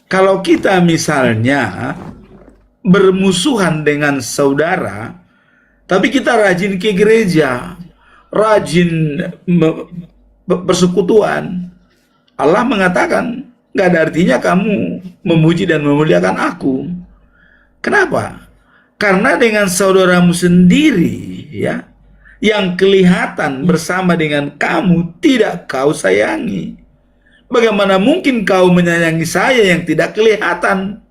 kalau kita misalnya bermusuhan dengan saudara, Tapi kita rajin ke gereja, rajin persekutuan. Allah mengatakan, nggak ada artinya kamu memuji dan memuliakan aku. Kenapa? Karena dengan saudaramu sendiri, ya, yang kelihatan bersama dengan kamu tidak kau sayangi. Bagaimana mungkin kau menyayangi saya yang tidak kelihatan?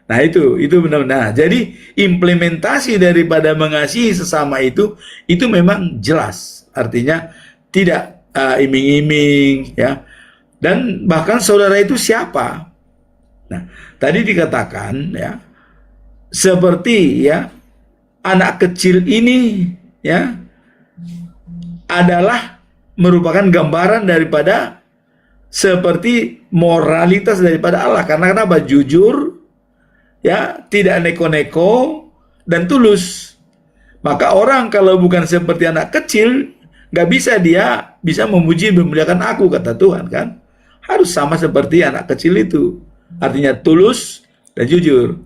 Nah itu benar-benar. Jadi implementasi daripada mengasihi sesama itu memang jelas. Artinya tidak iming-iming, ya. Dan bahkan saudara itu siapa? Nah, tadi dikatakan, ya, seperti, ya, anak kecil ini, ya, adalah merupakan gambaran daripada seperti moralitas daripada Allah. Karena kenapa? Jujur, ya, tidak neko-neko dan tulus. Maka orang kalau bukan seperti anak kecil, nggak bisa dia bisa memuji dan memuliakan aku, kata Tuhan, kan? Harus sama seperti anak kecil itu. Artinya tulus dan jujur.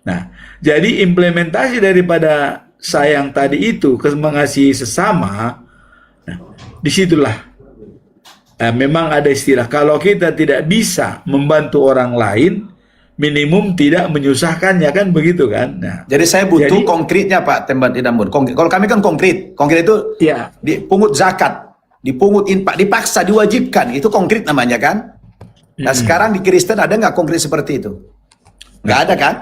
Nah, jadi implementasi daripada sayang tadi itu, mengasihi sesama, nah, disitulah memang ada istilah, kalau kita tidak bisa membantu orang lain, minimum tidak menyusahkannya, kan begitu kan? Nah, jadi saya butuh konkretnya Pak Tinambun. Kalau kami kan konkret itu ya, dipungut zakat, dipungut infak, dipaksa, diwajibkan, itu konkret namanya kan? Nah sekarang di Kristen ada nggak konkret seperti itu? Nggak ada kan?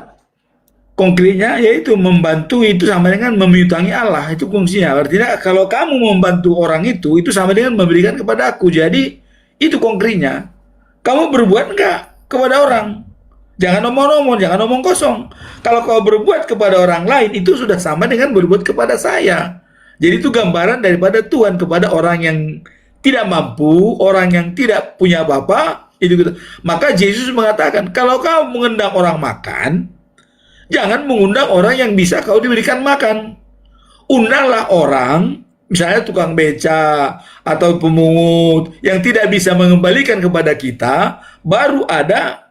Konkretnya yaitu membantu itu sama dengan memintangi Allah, itu fungsinya. Artinya kalau kamu membantu orang itu sama dengan memberikan kepada aku. Jadi itu konkretnya. Kamu berbuat nggak kepada orang? Jangan omong-omong, jangan omong kosong. Kalau kau berbuat kepada orang lain, itu sudah sama dengan berbuat kepada saya. Jadi itu gambaran daripada Tuhan kepada orang yang tidak mampu, orang yang tidak punya apa-apa. Itu. Maka Yesus mengatakan, kalau kau mengundang orang makan, jangan mengundang orang yang bisa kau diberikan makan. Undanglah orang, misalnya tukang beca atau pemungut yang tidak bisa mengembalikan kepada kita, baru ada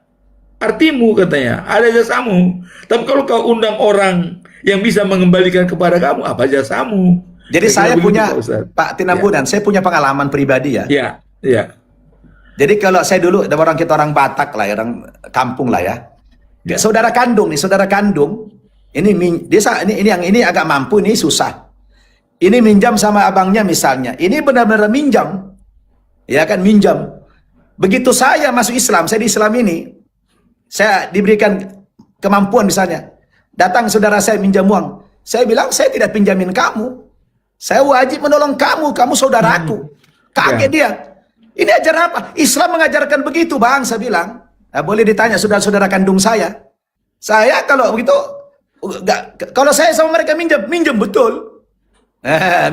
artimu, katanya, ada jasamu. Tapi kalau kau undang orang yang bisa mengembalikan kepada kamu, apa jasamu? Jadi saya punya, Pak Tinambunan, saya punya pengalaman pribadi ya. Iya, iya. Jadi kalau saya dulu, kita orang Batak lah, orang kampung lah ya. Saudara kandung, ini agak mampu, ini susah. Ini minjam sama abangnya misalnya, ini benar-benar minjam, ya kan, minjam. Begitu saya masuk Islam, saya di Islam ini, saya diberikan kemampuan misalnya, datang saudara saya minjam uang, saya bilang saya tidak pinjamin kamu, saya wajib menolong kamu, kamu saudaraku. Kaget dia. Ini ajar apa? Islam mengajarkan begitu, Bang, saya bilang. Nah, boleh ditanya saudara-saudara kandung saya. Saya kalau begitu, kalau saya sama mereka minjam betul.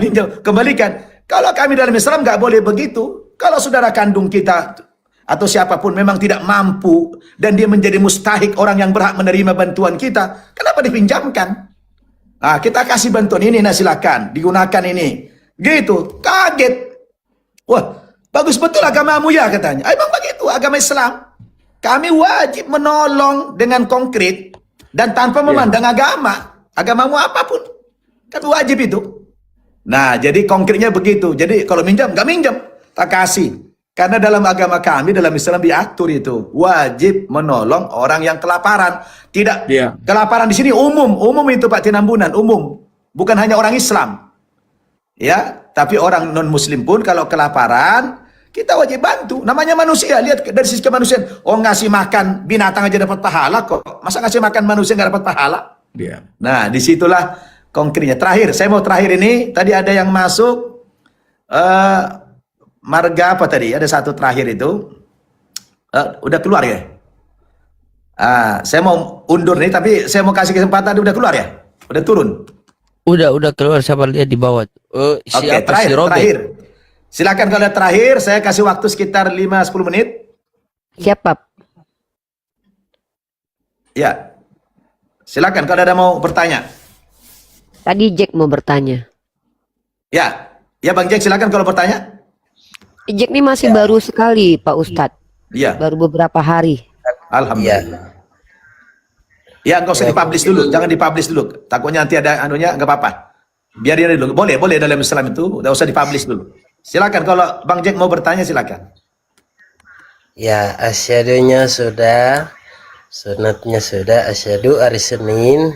Minjam, kembalikan. Kalau kami dalam Islam nggak boleh begitu. Kalau saudara kandung kita atau siapapun memang tidak mampu dan dia menjadi mustahik, orang yang berhak menerima bantuan kita, kenapa dipinjamkan? Nah, kita kasih bantuan ini, nah silakan digunakan ini. Gitu, kaget. Wah, bagus betul agamamu ya, katanya. Emang begitu agama Islam. Kami wajib menolong dengan konkret dan tanpa memandang agamamu apapun. Kami wajib itu. Nah, jadi konkretnya begitu. Jadi kalau minjam, nggak minjam, tak kasih. Karena dalam agama kami, dalam Islam diatur itu wajib menolong orang yang kelaparan. Tidak, kelaparan di sini umum itu Pak Tinambunan, umum, bukan hanya orang Islam, ya, tapi orang non Muslim pun kalau kelaparan kita wajib bantu. Namanya manusia, lihat dari sisi kemanusiaan. Oh, ngasih makan binatang aja dapat pahala kok, masa ngasih makan manusia nggak dapat pahala? Nah, disitulah konkretnya. Terakhir, saya mau terakhir ini, tadi ada yang masuk. Marga apa tadi? Ada satu terakhir itu. Udah keluar ya? Saya mau undur nih, tapi saya mau kasih kesempatan. Udah keluar ya? Udah turun? Udah keluar, siapa lihat di bawah. Oke, terakhir. Silakan kalau terakhir, saya kasih waktu sekitar 5-10 menit. Siapa? Ya. Silakan kalau ada mau bertanya. Tadi Jack mau bertanya. Ya. Ya Bang Jack, silakan kalau bertanya. Jack ini masih baru sekali Pak Ustadz. Iya. Baru beberapa hari. Alhamdulillah. Ya, nggak usah dipublish dulu, jangan dipublish dulu. Takutnya nanti ada anunya, nggak apa-apa. Biar dia dulu. Boleh dalam Islam itu, tidak usah dipublish dulu. Silakan kalau Bang Jack mau bertanya silakan. Ya, asyadunya sudah, sunatnya sudah, asyadu hari Senin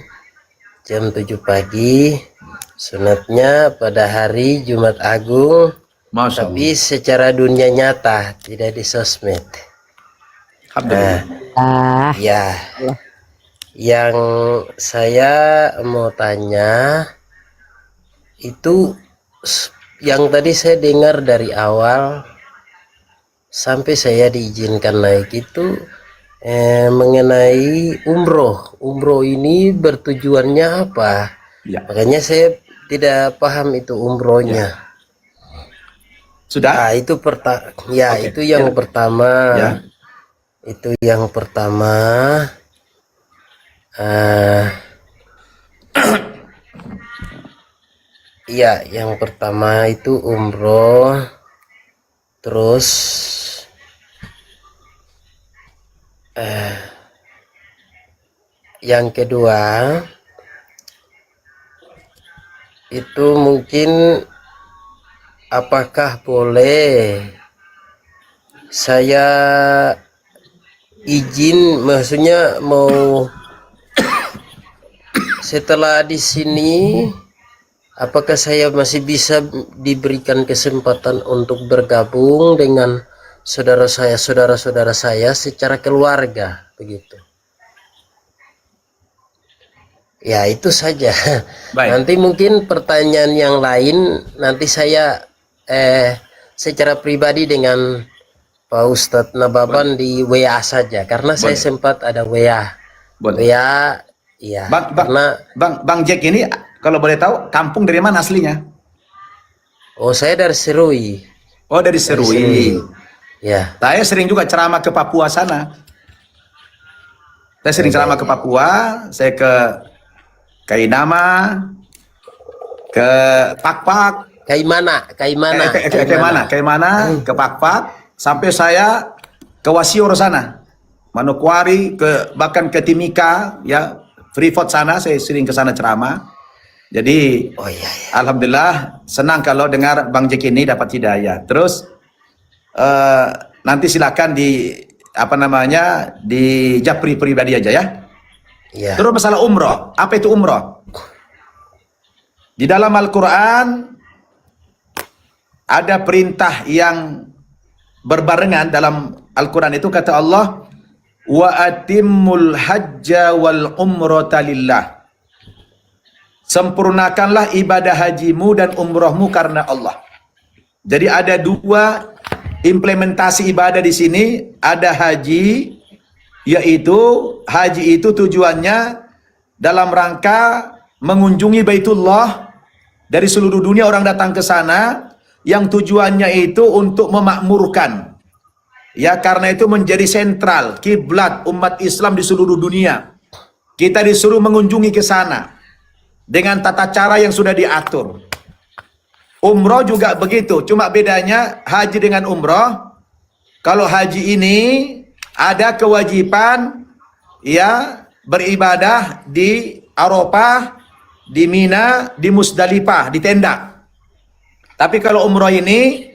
jam 7 pagi, sunatnya pada hari Jumat Agung, Masya tapi secara dunia nyata, tidak di sosmed. Alhamdulillah. Ya, yang saya mau tanya itu yang tadi saya dengar dari awal sampai saya diizinkan naik itu mengenai umroh. Umroh ini bertujuannya apa? Ya. Makanya saya tidak paham itu umrohnya. Sudah? Nah, itu itu yang pertama. Ya. Itu yang pertama. Iya, yang pertama itu umroh. Terus yang kedua itu mungkin apakah boleh saya izin, maksudnya mau setelah di sini apakah saya masih bisa diberikan kesempatan untuk bergabung dengan saudara-saudara saya secara keluarga begitu? Ya, itu saja. Baik. Nanti mungkin pertanyaan yang lain nanti saya secara pribadi dengan Pak Ustadz Nababan di WA saja, karena saya sempat ada WA. Boleh. WA, iya. Bang Jack ini kalau boleh tahu kampung dari mana aslinya? Oh, saya dari Serui. Oh, dari Serui. Ya. Saya sering juga ceramah ke Papua sana. Saya sering ceramah ke Papua, saya ke Kainama, ke Pakpak, Kaimana, ke Pakpak, sampai saya ke Wasior sana, Manokwari, bahkan ke Timika, ya, Freeport sana, saya sering ke sana ceramah. Jadi, alhamdulillah senang kalau dengar Bang Jack ini dapat hidayah. Terus nanti silakan di japri pribadi aja ya. Ya. Terus masalah umroh, apa itu umroh? Di dalam Al-Quran ada perintah yang berbarengan dalam Al-Quran itu, kata Allah, wa atimmul hajja wal umrata lillah. Sempurnakanlah ibadah hajimu dan umrohmu karena Allah. Jadi ada dua implementasi ibadah di sini, ada haji, yaitu haji itu tujuannya dalam rangka mengunjungi Baitullah. Dari seluruh dunia orang datang ke sana, yang tujuannya itu untuk memakmurkan, ya, karena itu menjadi sentral kiblat umat Islam di seluruh dunia. Kita disuruh mengunjungi ke sana dengan tata cara yang sudah diatur. Umroh juga begitu, cuma bedanya haji dengan umroh. Kalau haji ini ada kewajiban, ya, beribadah di Arafah, di Mina, di Musdalifah, di tenda. Tapi kalau umroh ini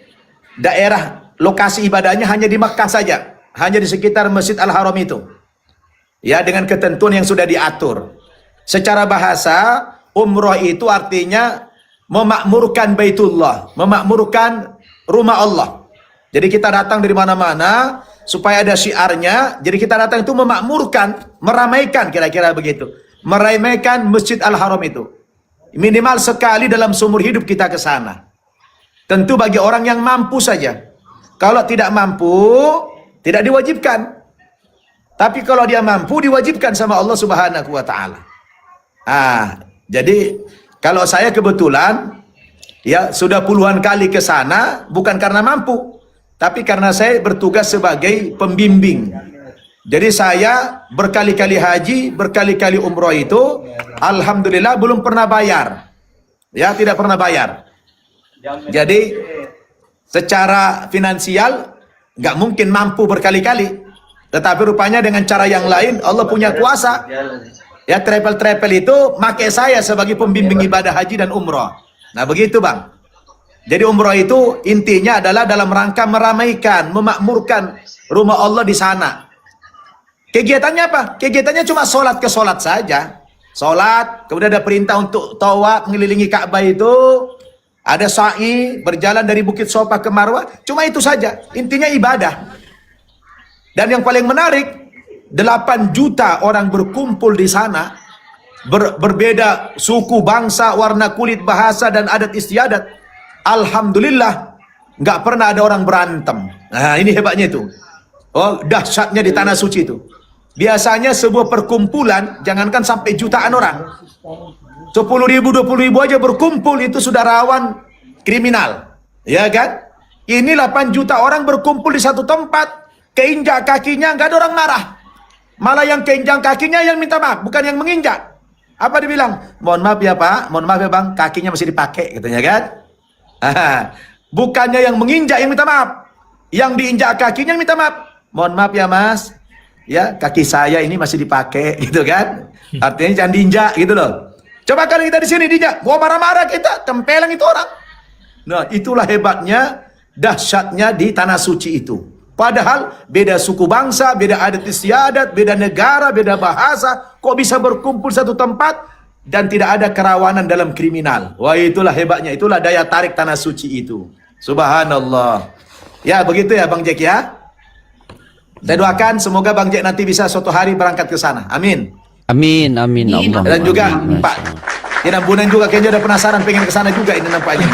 daerah lokasi ibadahnya hanya di Makkah saja, hanya di sekitar Masjid Al-Haram itu, ya, dengan ketentuan yang sudah diatur. Secara bahasa, umroh itu artinya memakmurkan Baitullah, memakmurkan rumah Allah. Jadi kita datang dari mana-mana supaya ada syiarnya. Jadi kita datang itu memakmurkan, meramaikan, kira-kira begitu. Meramaikan Masjid Al-Haram itu. Minimal sekali dalam seumur hidup kita ke sana. Tentu bagi orang yang mampu saja. Kalau tidak mampu, tidak diwajibkan. Tapi kalau dia mampu, diwajibkan sama Allah Subhanahu wa Ta'ala. Jadi kalau saya kebetulan, ya, sudah puluhan kali ke sana, bukan karena mampu, tapi karena saya bertugas sebagai pembimbing. Jadi saya berkali-kali haji, berkali-kali umroh itu, alhamdulillah belum pernah bayar. Ya, tidak pernah bayar. Jadi secara finansial nggak mungkin mampu berkali-kali. Tetapi rupanya dengan cara yang lain Allah punya kuasa. Ya, travel itu make saya sebagai pembimbing ibadah haji dan umroh. Nah, begitu Bang. Jadi umroh itu intinya adalah dalam rangka meramaikan, memakmurkan rumah Allah di sana. Kegiatannya apa? Kegiatannya cuma sholat ke sholat saja. Sholat, kemudian ada perintah untuk tawaf mengelilingi Ka'bah itu. Ada sa'i, berjalan dari Bukit Sofa ke Marwah. Cuma itu saja. Intinya ibadah. Dan yang paling menarik, 8 juta orang berkumpul di sana. Berbeda suku, bangsa, warna kulit, bahasa, dan adat istiadat. Alhamdulillah, nggak pernah ada orang berantem. Nah, ini hebatnya itu. Oh, dahsyatnya di tanah suci itu. Biasanya sebuah perkumpulan, jangankan sampai jutaan orang. 10.000, 20.000 aja berkumpul, itu sudah rawan kriminal. Ya kan? Ini 8 juta orang berkumpul di satu tempat. Keinjak kakinya, nggak ada orang marah. Malah yang keinjak kakinya yang minta maaf, bukan yang menginjak. Apa dibilang? Mohon maaf ya Pak, mohon maaf ya Bang, kakinya masih dipakai, katanya kan? Bukannya yang menginjak yang minta maaf, yang diinjak kakinya yang minta maaf. Mohon maaf ya Mas, ya kaki saya ini masih dipakai, gitu kan? Artinya jangan diinjak, gitu loh. Coba kalau kita di sini diinjak, gua marah-marah kita, tempelang itu orang. Nah, itulah hebatnya, dahsyatnya di tanah suci itu. Padahal beda suku bangsa, beda adat istiadat, beda negara, beda bahasa, kok bisa berkumpul satu tempat dan tidak ada kerawanan dalam kriminal. Wah, itulah hebatnya, itulah daya tarik tanah suci itu. Subhanallah. Ya, begitu ya Bang Jack ya. Saya doakan semoga Bang Jack nanti bisa suatu hari berangkat ke sana. Amin. Amin, amin, Allah. Dan juga Pak Tina Bunan juga kayaknya udah penasaran pengen ke sana juga ini nampaknya.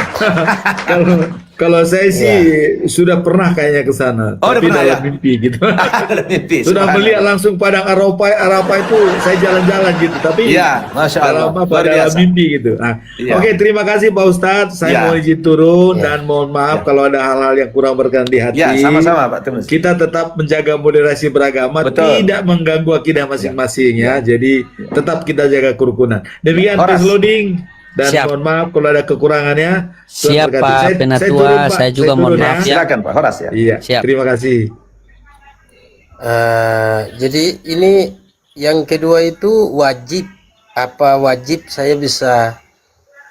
Kalau saya sih sudah pernah kayaknya ke sana, Oh, tapi udah pernah dalam ya? mimpi gitu. Dalam mimpi, Sudah subhanallah. melihat langsung padang Arafah itu saya jalan-jalan gitu, tapi Iya, Masya Allah. dalam apa, Luar dalam biasa. mimpi gitu. Nah, Iya. Oke, terima kasih Pak Ustadz. Saya Iya. mau izin turun Iya. dan mohon maaf kalau ada hal-hal yang kurang berkenan di hati. Ya, sama-sama Pak Tumus. Kita tetap menjaga moderasi beragama, Betul. tidak mengganggu akidah masing-masing ya. Jadi tetap kita jaga kerukunan. Demikian Horas. tes loading. Dan Siap. mohon maaf kalau ada kekurangannya. Tuhan Siap berkati. Pak Saya Penatua, turun, Pak. saya juga mohon turun, maaf ya. Silakan Pak Horas ya. Iya, Siap. terima kasih. Jadi ini yang kedua itu wajib. Apa wajib saya bisa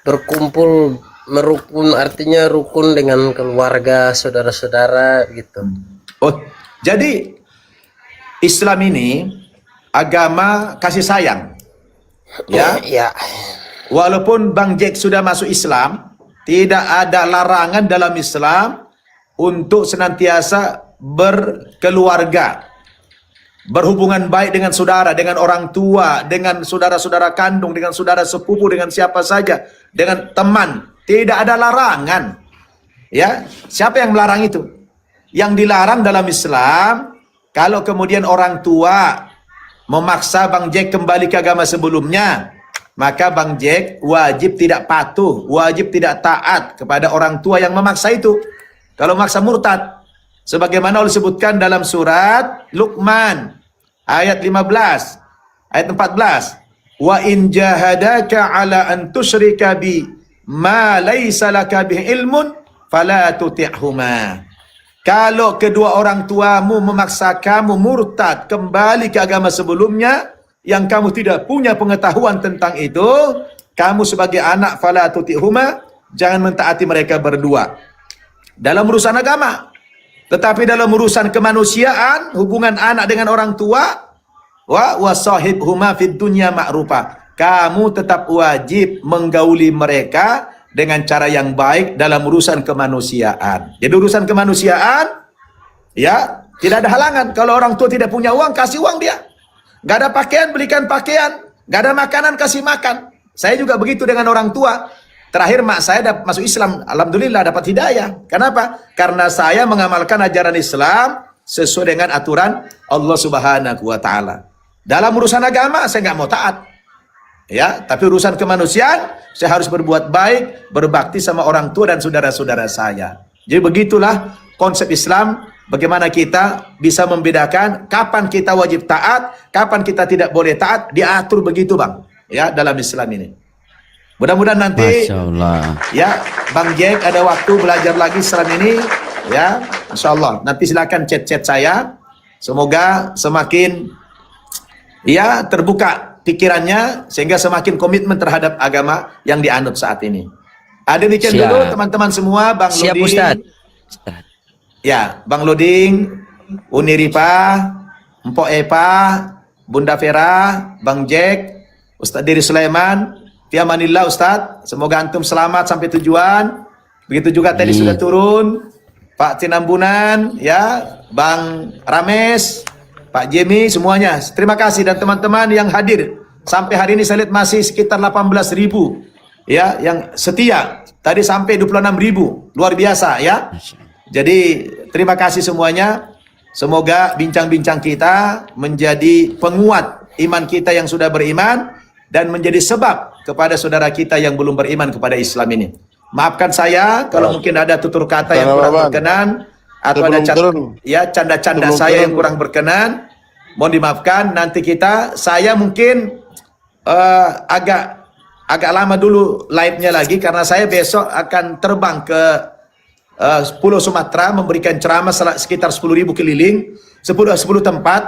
berkumpul merukun, artinya rukun dengan keluarga, saudara-saudara gitu. Oh, jadi Islam ini agama kasih sayang. Ya. Ya. Walaupun Bang Jack sudah masuk Islam, tidak ada larangan dalam Islam untuk senantiasa berkeluarga, berhubungan baik dengan saudara, dengan orang tua, dengan saudara-saudara kandung, dengan saudara sepupu, dengan siapa saja, dengan teman. Tidak ada larangan. Ya, siapa yang melarang itu? Yang dilarang dalam Islam, kalau kemudian orang tua memaksa Bang Jack kembali ke agama sebelumnya, maka Bang Jack wajib tidak patuh, wajib tidak taat kepada orang tua yang memaksa itu. Kalau maksa murtad, sebagaimana disebutkan dalam surat Luqman ayat 15, ayat 14. Wa in jahadaka ala an tusyrika bi ma laysa laka bihi ilmun fala tuti'huma. Kalau kedua orang tuamu memaksa kamu murtad kembali ke agama sebelumnya yang kamu tidak punya pengetahuan tentang itu, kamu sebagai anak fala tuti'huma, jangan mentaati mereka berdua. Dalam urusan agama. Tetapi dalam urusan kemanusiaan, hubungan anak dengan orang tua, wa wasahibhuma fid dunya ma'rufa. Kamu tetap wajib menggauli mereka dengan cara yang baik dalam urusan kemanusiaan. Jadi urusan kemanusiaan, ya, tidak ada halangan. Kalau orang tua tidak punya uang, kasih uang dia. Gak ada pakaian, belikan pakaian. Gak ada makanan, kasih makan. Saya juga begitu dengan orang tua. Terakhir mak saya masuk Islam, alhamdulillah dapat hidayah. Kenapa? Karena saya mengamalkan ajaran Islam sesuai dengan aturan Allah Subhanahu wa taala. Dalam urusan agama saya nggak mau taat. Ya, tapi urusan kemanusiaan saya harus berbuat baik, berbakti sama orang tua dan saudara-saudara saya. Jadi begitulah konsep Islam, bagaimana kita bisa membedakan kapan kita wajib taat, kapan kita tidak boleh taat, diatur begitu Bang, ya, dalam Islam ini. Mudah-mudahan nanti Masya Allah. ya Bang Jack ada waktu belajar lagi Islam ini, ya, Masya Allah. Nanti silakan chat-chat saya, semoga semakin ya terbuka pikirannya sehingga semakin komitmen terhadap agama yang dianut saat ini. Ada demikian Siap. dulu teman-teman semua, Bang Siap Loding. Ustaz. Ya, Bang Loding, Uni Ripa, Mpok Epa, Bunda Vera, Bang Jack, Ustaz Diri Sulaiman, Fiamanillah Ustaz. Semoga antum selamat sampai tujuan. Begitu juga tadi sudah turun Pak Tinambunan, ya, Bang Rames, Pak Jemi, semuanya. Terima kasih dan teman-teman yang hadir. Sampai hari ini saya lihat masih sekitar 18.000 ya yang setia. Tadi sampai 26.000. Luar biasa ya. Jadi terima kasih semuanya. Semoga bincang-bincang kita menjadi penguat iman kita yang sudah beriman dan menjadi sebab kepada saudara kita yang belum beriman kepada Islam ini. Maafkan saya kalau mungkin ada tutur kata yang kurang berkenan atau ada canda-canda saya yang kurang berkenan. Mohon dimaafkan. Nanti saya mungkin agak lama dulu live-nya lagi karena saya besok akan terbang ke Pulau Sumatera memberikan ceramah sekitar 10.000 keliling, 10 tempat.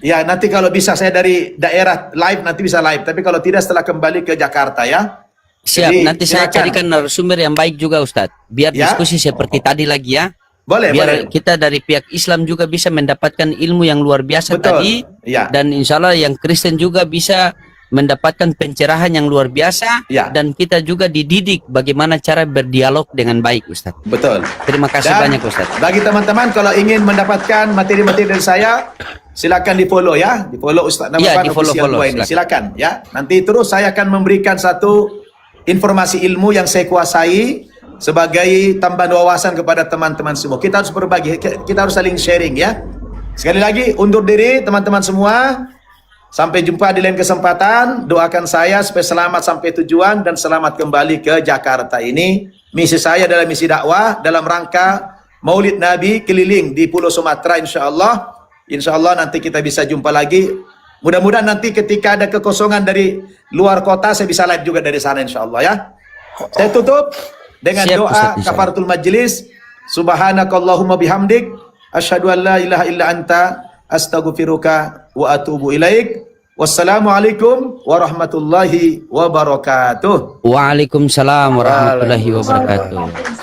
Ya, nanti kalau bisa saya dari daerah live nanti bisa live, tapi kalau tidak setelah kembali ke Jakarta ya. Siap, Jadi, nanti saya silakan. carikan narasumber yang baik juga Ustadz. Biar Ya. diskusi seperti tadi lagi ya. Boleh, Biar boleh. kita dari pihak Islam juga bisa mendapatkan ilmu yang luar biasa Betul. tadi. Ya. Dan insya Allah yang Kristen juga bisa mendapatkan pencerahan yang luar biasa. Ya. Dan kita juga dididik bagaimana cara berdialog dengan baik Ustadz. Betul. Terima kasih Dan banyak Ustadz. bagi teman-teman kalau ingin mendapatkan materi-materi dari saya, silakan di-follow ya. Di-follow Ustaz Iya, Nababan di-follow, Official 2 ini. Silakan ya. Nanti terus saya akan memberikan satu informasi ilmu yang saya kuasai sebagai tambahan wawasan kepada teman-teman semua. Kita harus berbagi, kita harus saling sharing ya. Sekali lagi undur diri teman-teman semua. Sampai jumpa di lain kesempatan. Doakan saya supaya selamat sampai tujuan dan selamat kembali ke Jakarta ini. Misi saya adalah misi dakwah dalam rangka Maulid Nabi keliling di Pulau Sumatera insyaallah. Insyaallah nanti kita bisa jumpa lagi. Mudah-mudahan nanti ketika ada kekosongan dari luar kota saya bisa live juga dari sana insyaallah ya. Saya tutup dengan Siap, doa Ustaz, insya Allah. kafaratul majlis. Subhanakallahumma bihamdik asyhadu an la ilaha illa anta astaghfiruka wa atubu ilaik. Wassalamualaikum warahmatullahi wabarakatuh. Waalaikumsalam warahmatullahi wabarakatuh.